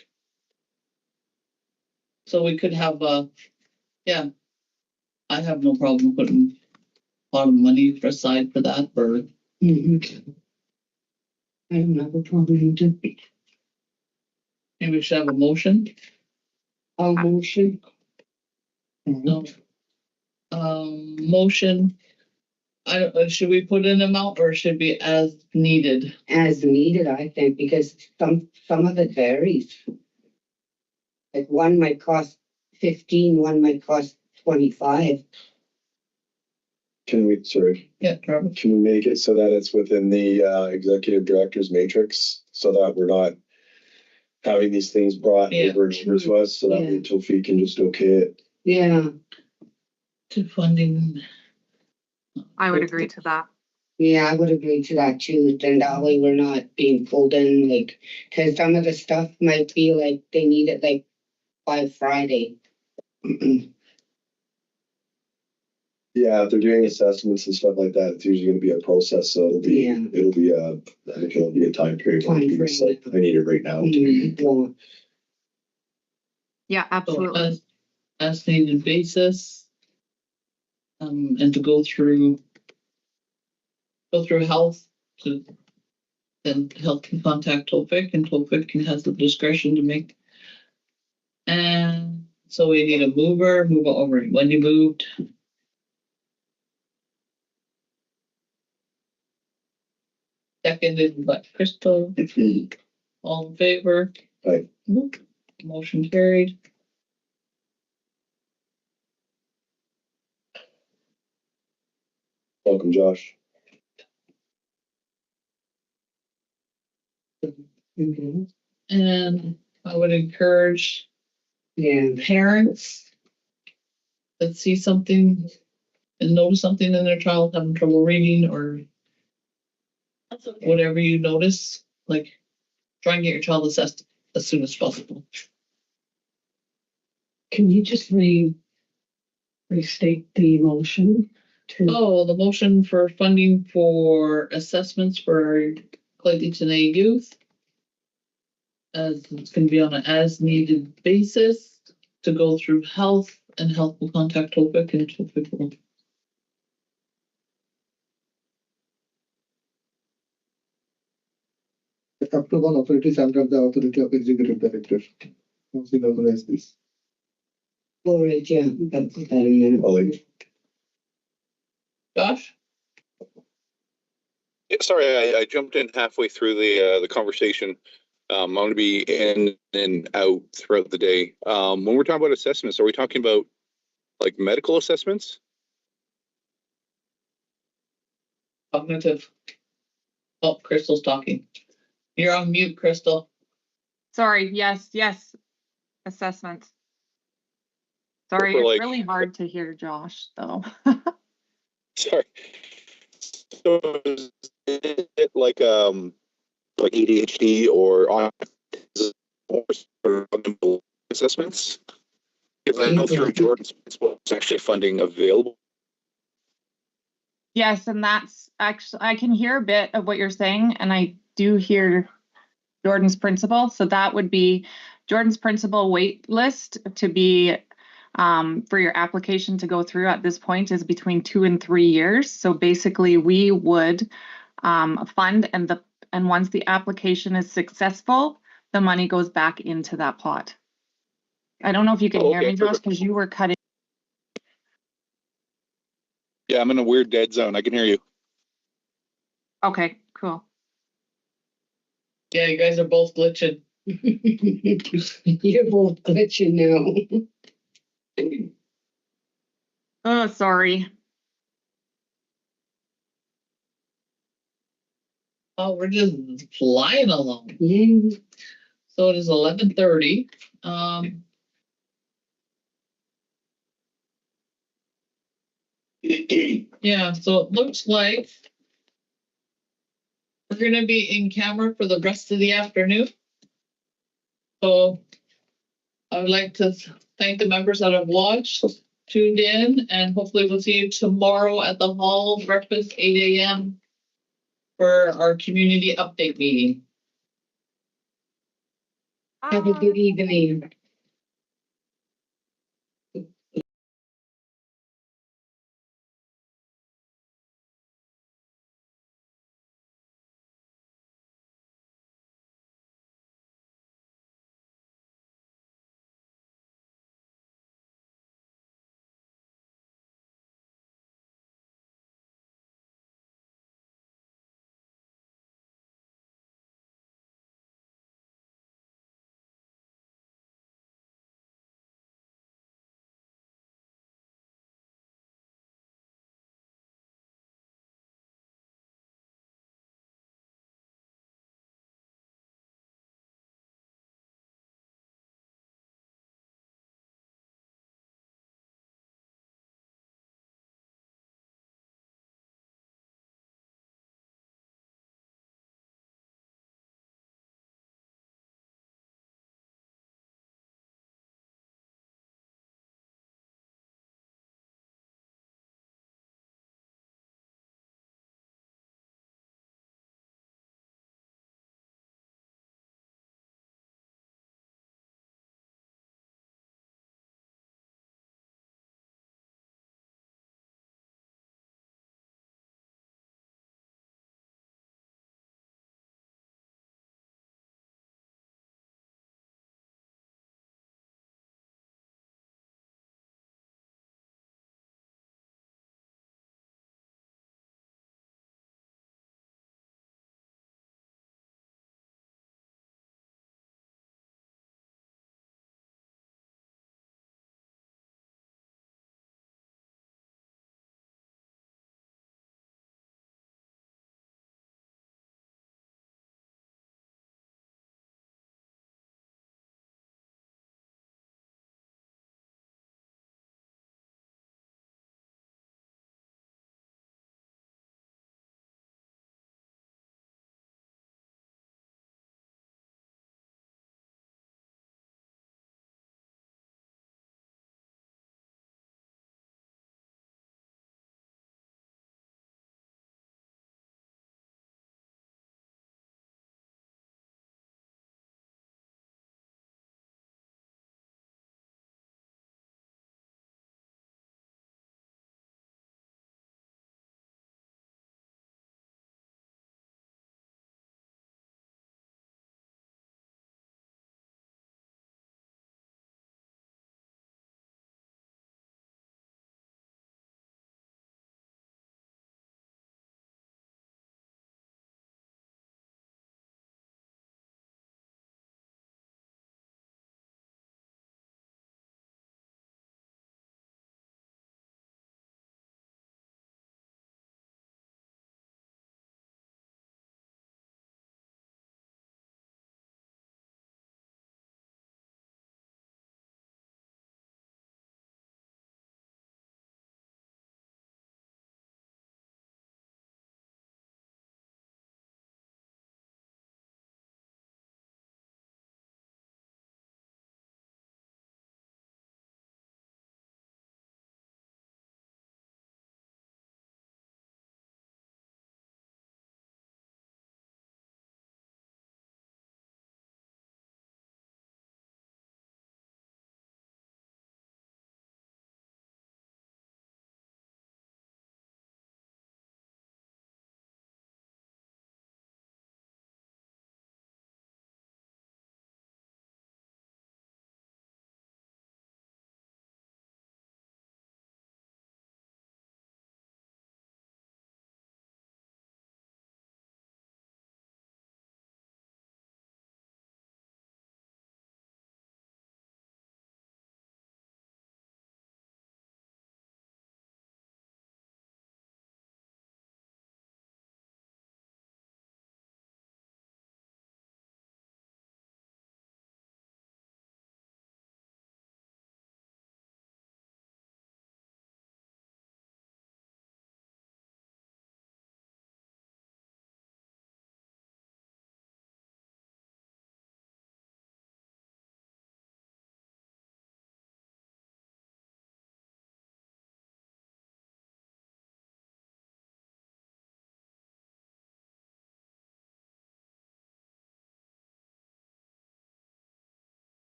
So we could have I have no problem putting a lot of money aside for that. I don't have a problem with it. Maybe we should have a motion. I'll motion. No. Motion. I don't. Should we put an amount or should it be as needed? As needed, I think, because some of it varies. Like one might cost 15, one might cost 25. Can we make it so that it's within the executive director's matrix so that we're not having these things brought over and over to us so that Tofik can just okay it? Yeah. To funding. I would agree to that. Yeah, I would agree to that too. Then that way we're not being pulled in, like, because some of the stuff might be like they need it like by Friday. Yeah, if they're doing assessments and stuff like that, it's usually going to be a process. So it'll be I think it'll be a time period. Like, I need it right now. Yeah, absolutely. So as needed basis, and to go through health to then health can contact Tolfic and Tolfic has the discretion to make. And so we need a move over when you moved. Seconded by Crystal. All in favor? Aye. Motion carried. Welcome, Josh. And I would encourage parents that see something and notice something in their child having trouble reading or whatever you notice, like try and get your child assessed as soon as possible. Can you just restate the motion? The motion for funding for assessments for Lheidli T'enneh youth, as it's going to be on an as-needed basis to go through health, and health will contact Tolfic and Tolfic will. The approval authority is under the authority of executive director. Council authorize this. All right, yeah, that's that in there. Josh? Yeah, sorry, I jumped in halfway through the conversation. I'm going to be in and out throughout the day. When we're talking about assessments, are we talking about like medical assessments? Cognitive. Oh, Crystal's talking. You're on mute, Crystal. Sorry, yes, assessments. Sorry, For it's like- really hard to hear Josh, though. Sorry. So is it like ADHD or autism or assessments? Because I know through Jordan's principal, it's actually funding available. Yes, and that's actually, I can hear a bit of what you're saying, and I do hear Jordan's principal. So that would be Jordan's principal wait list to be for your application to go through at this point is between 2 and 3 years. So basically, we would fund, and once the application is successful, the money goes back into that pot. I don't know if you can hear me, Josh, because you were cutting. Yeah, I'm in a weird dead zone. I can hear you. Okay, cool. Yeah, you guys are both glitching. You're both glitching now. Oh, sorry. Oh, we're just flying along. Yeah. So it is 11:30. Yeah, so it looks like we're gonna be in camera for the rest of the afternoon. So I would like to thank the members that have watched, tuned in, and hopefully we'll see you tomorrow at the hall breakfast 8 a.m. for our community update meeting. Have a good evening.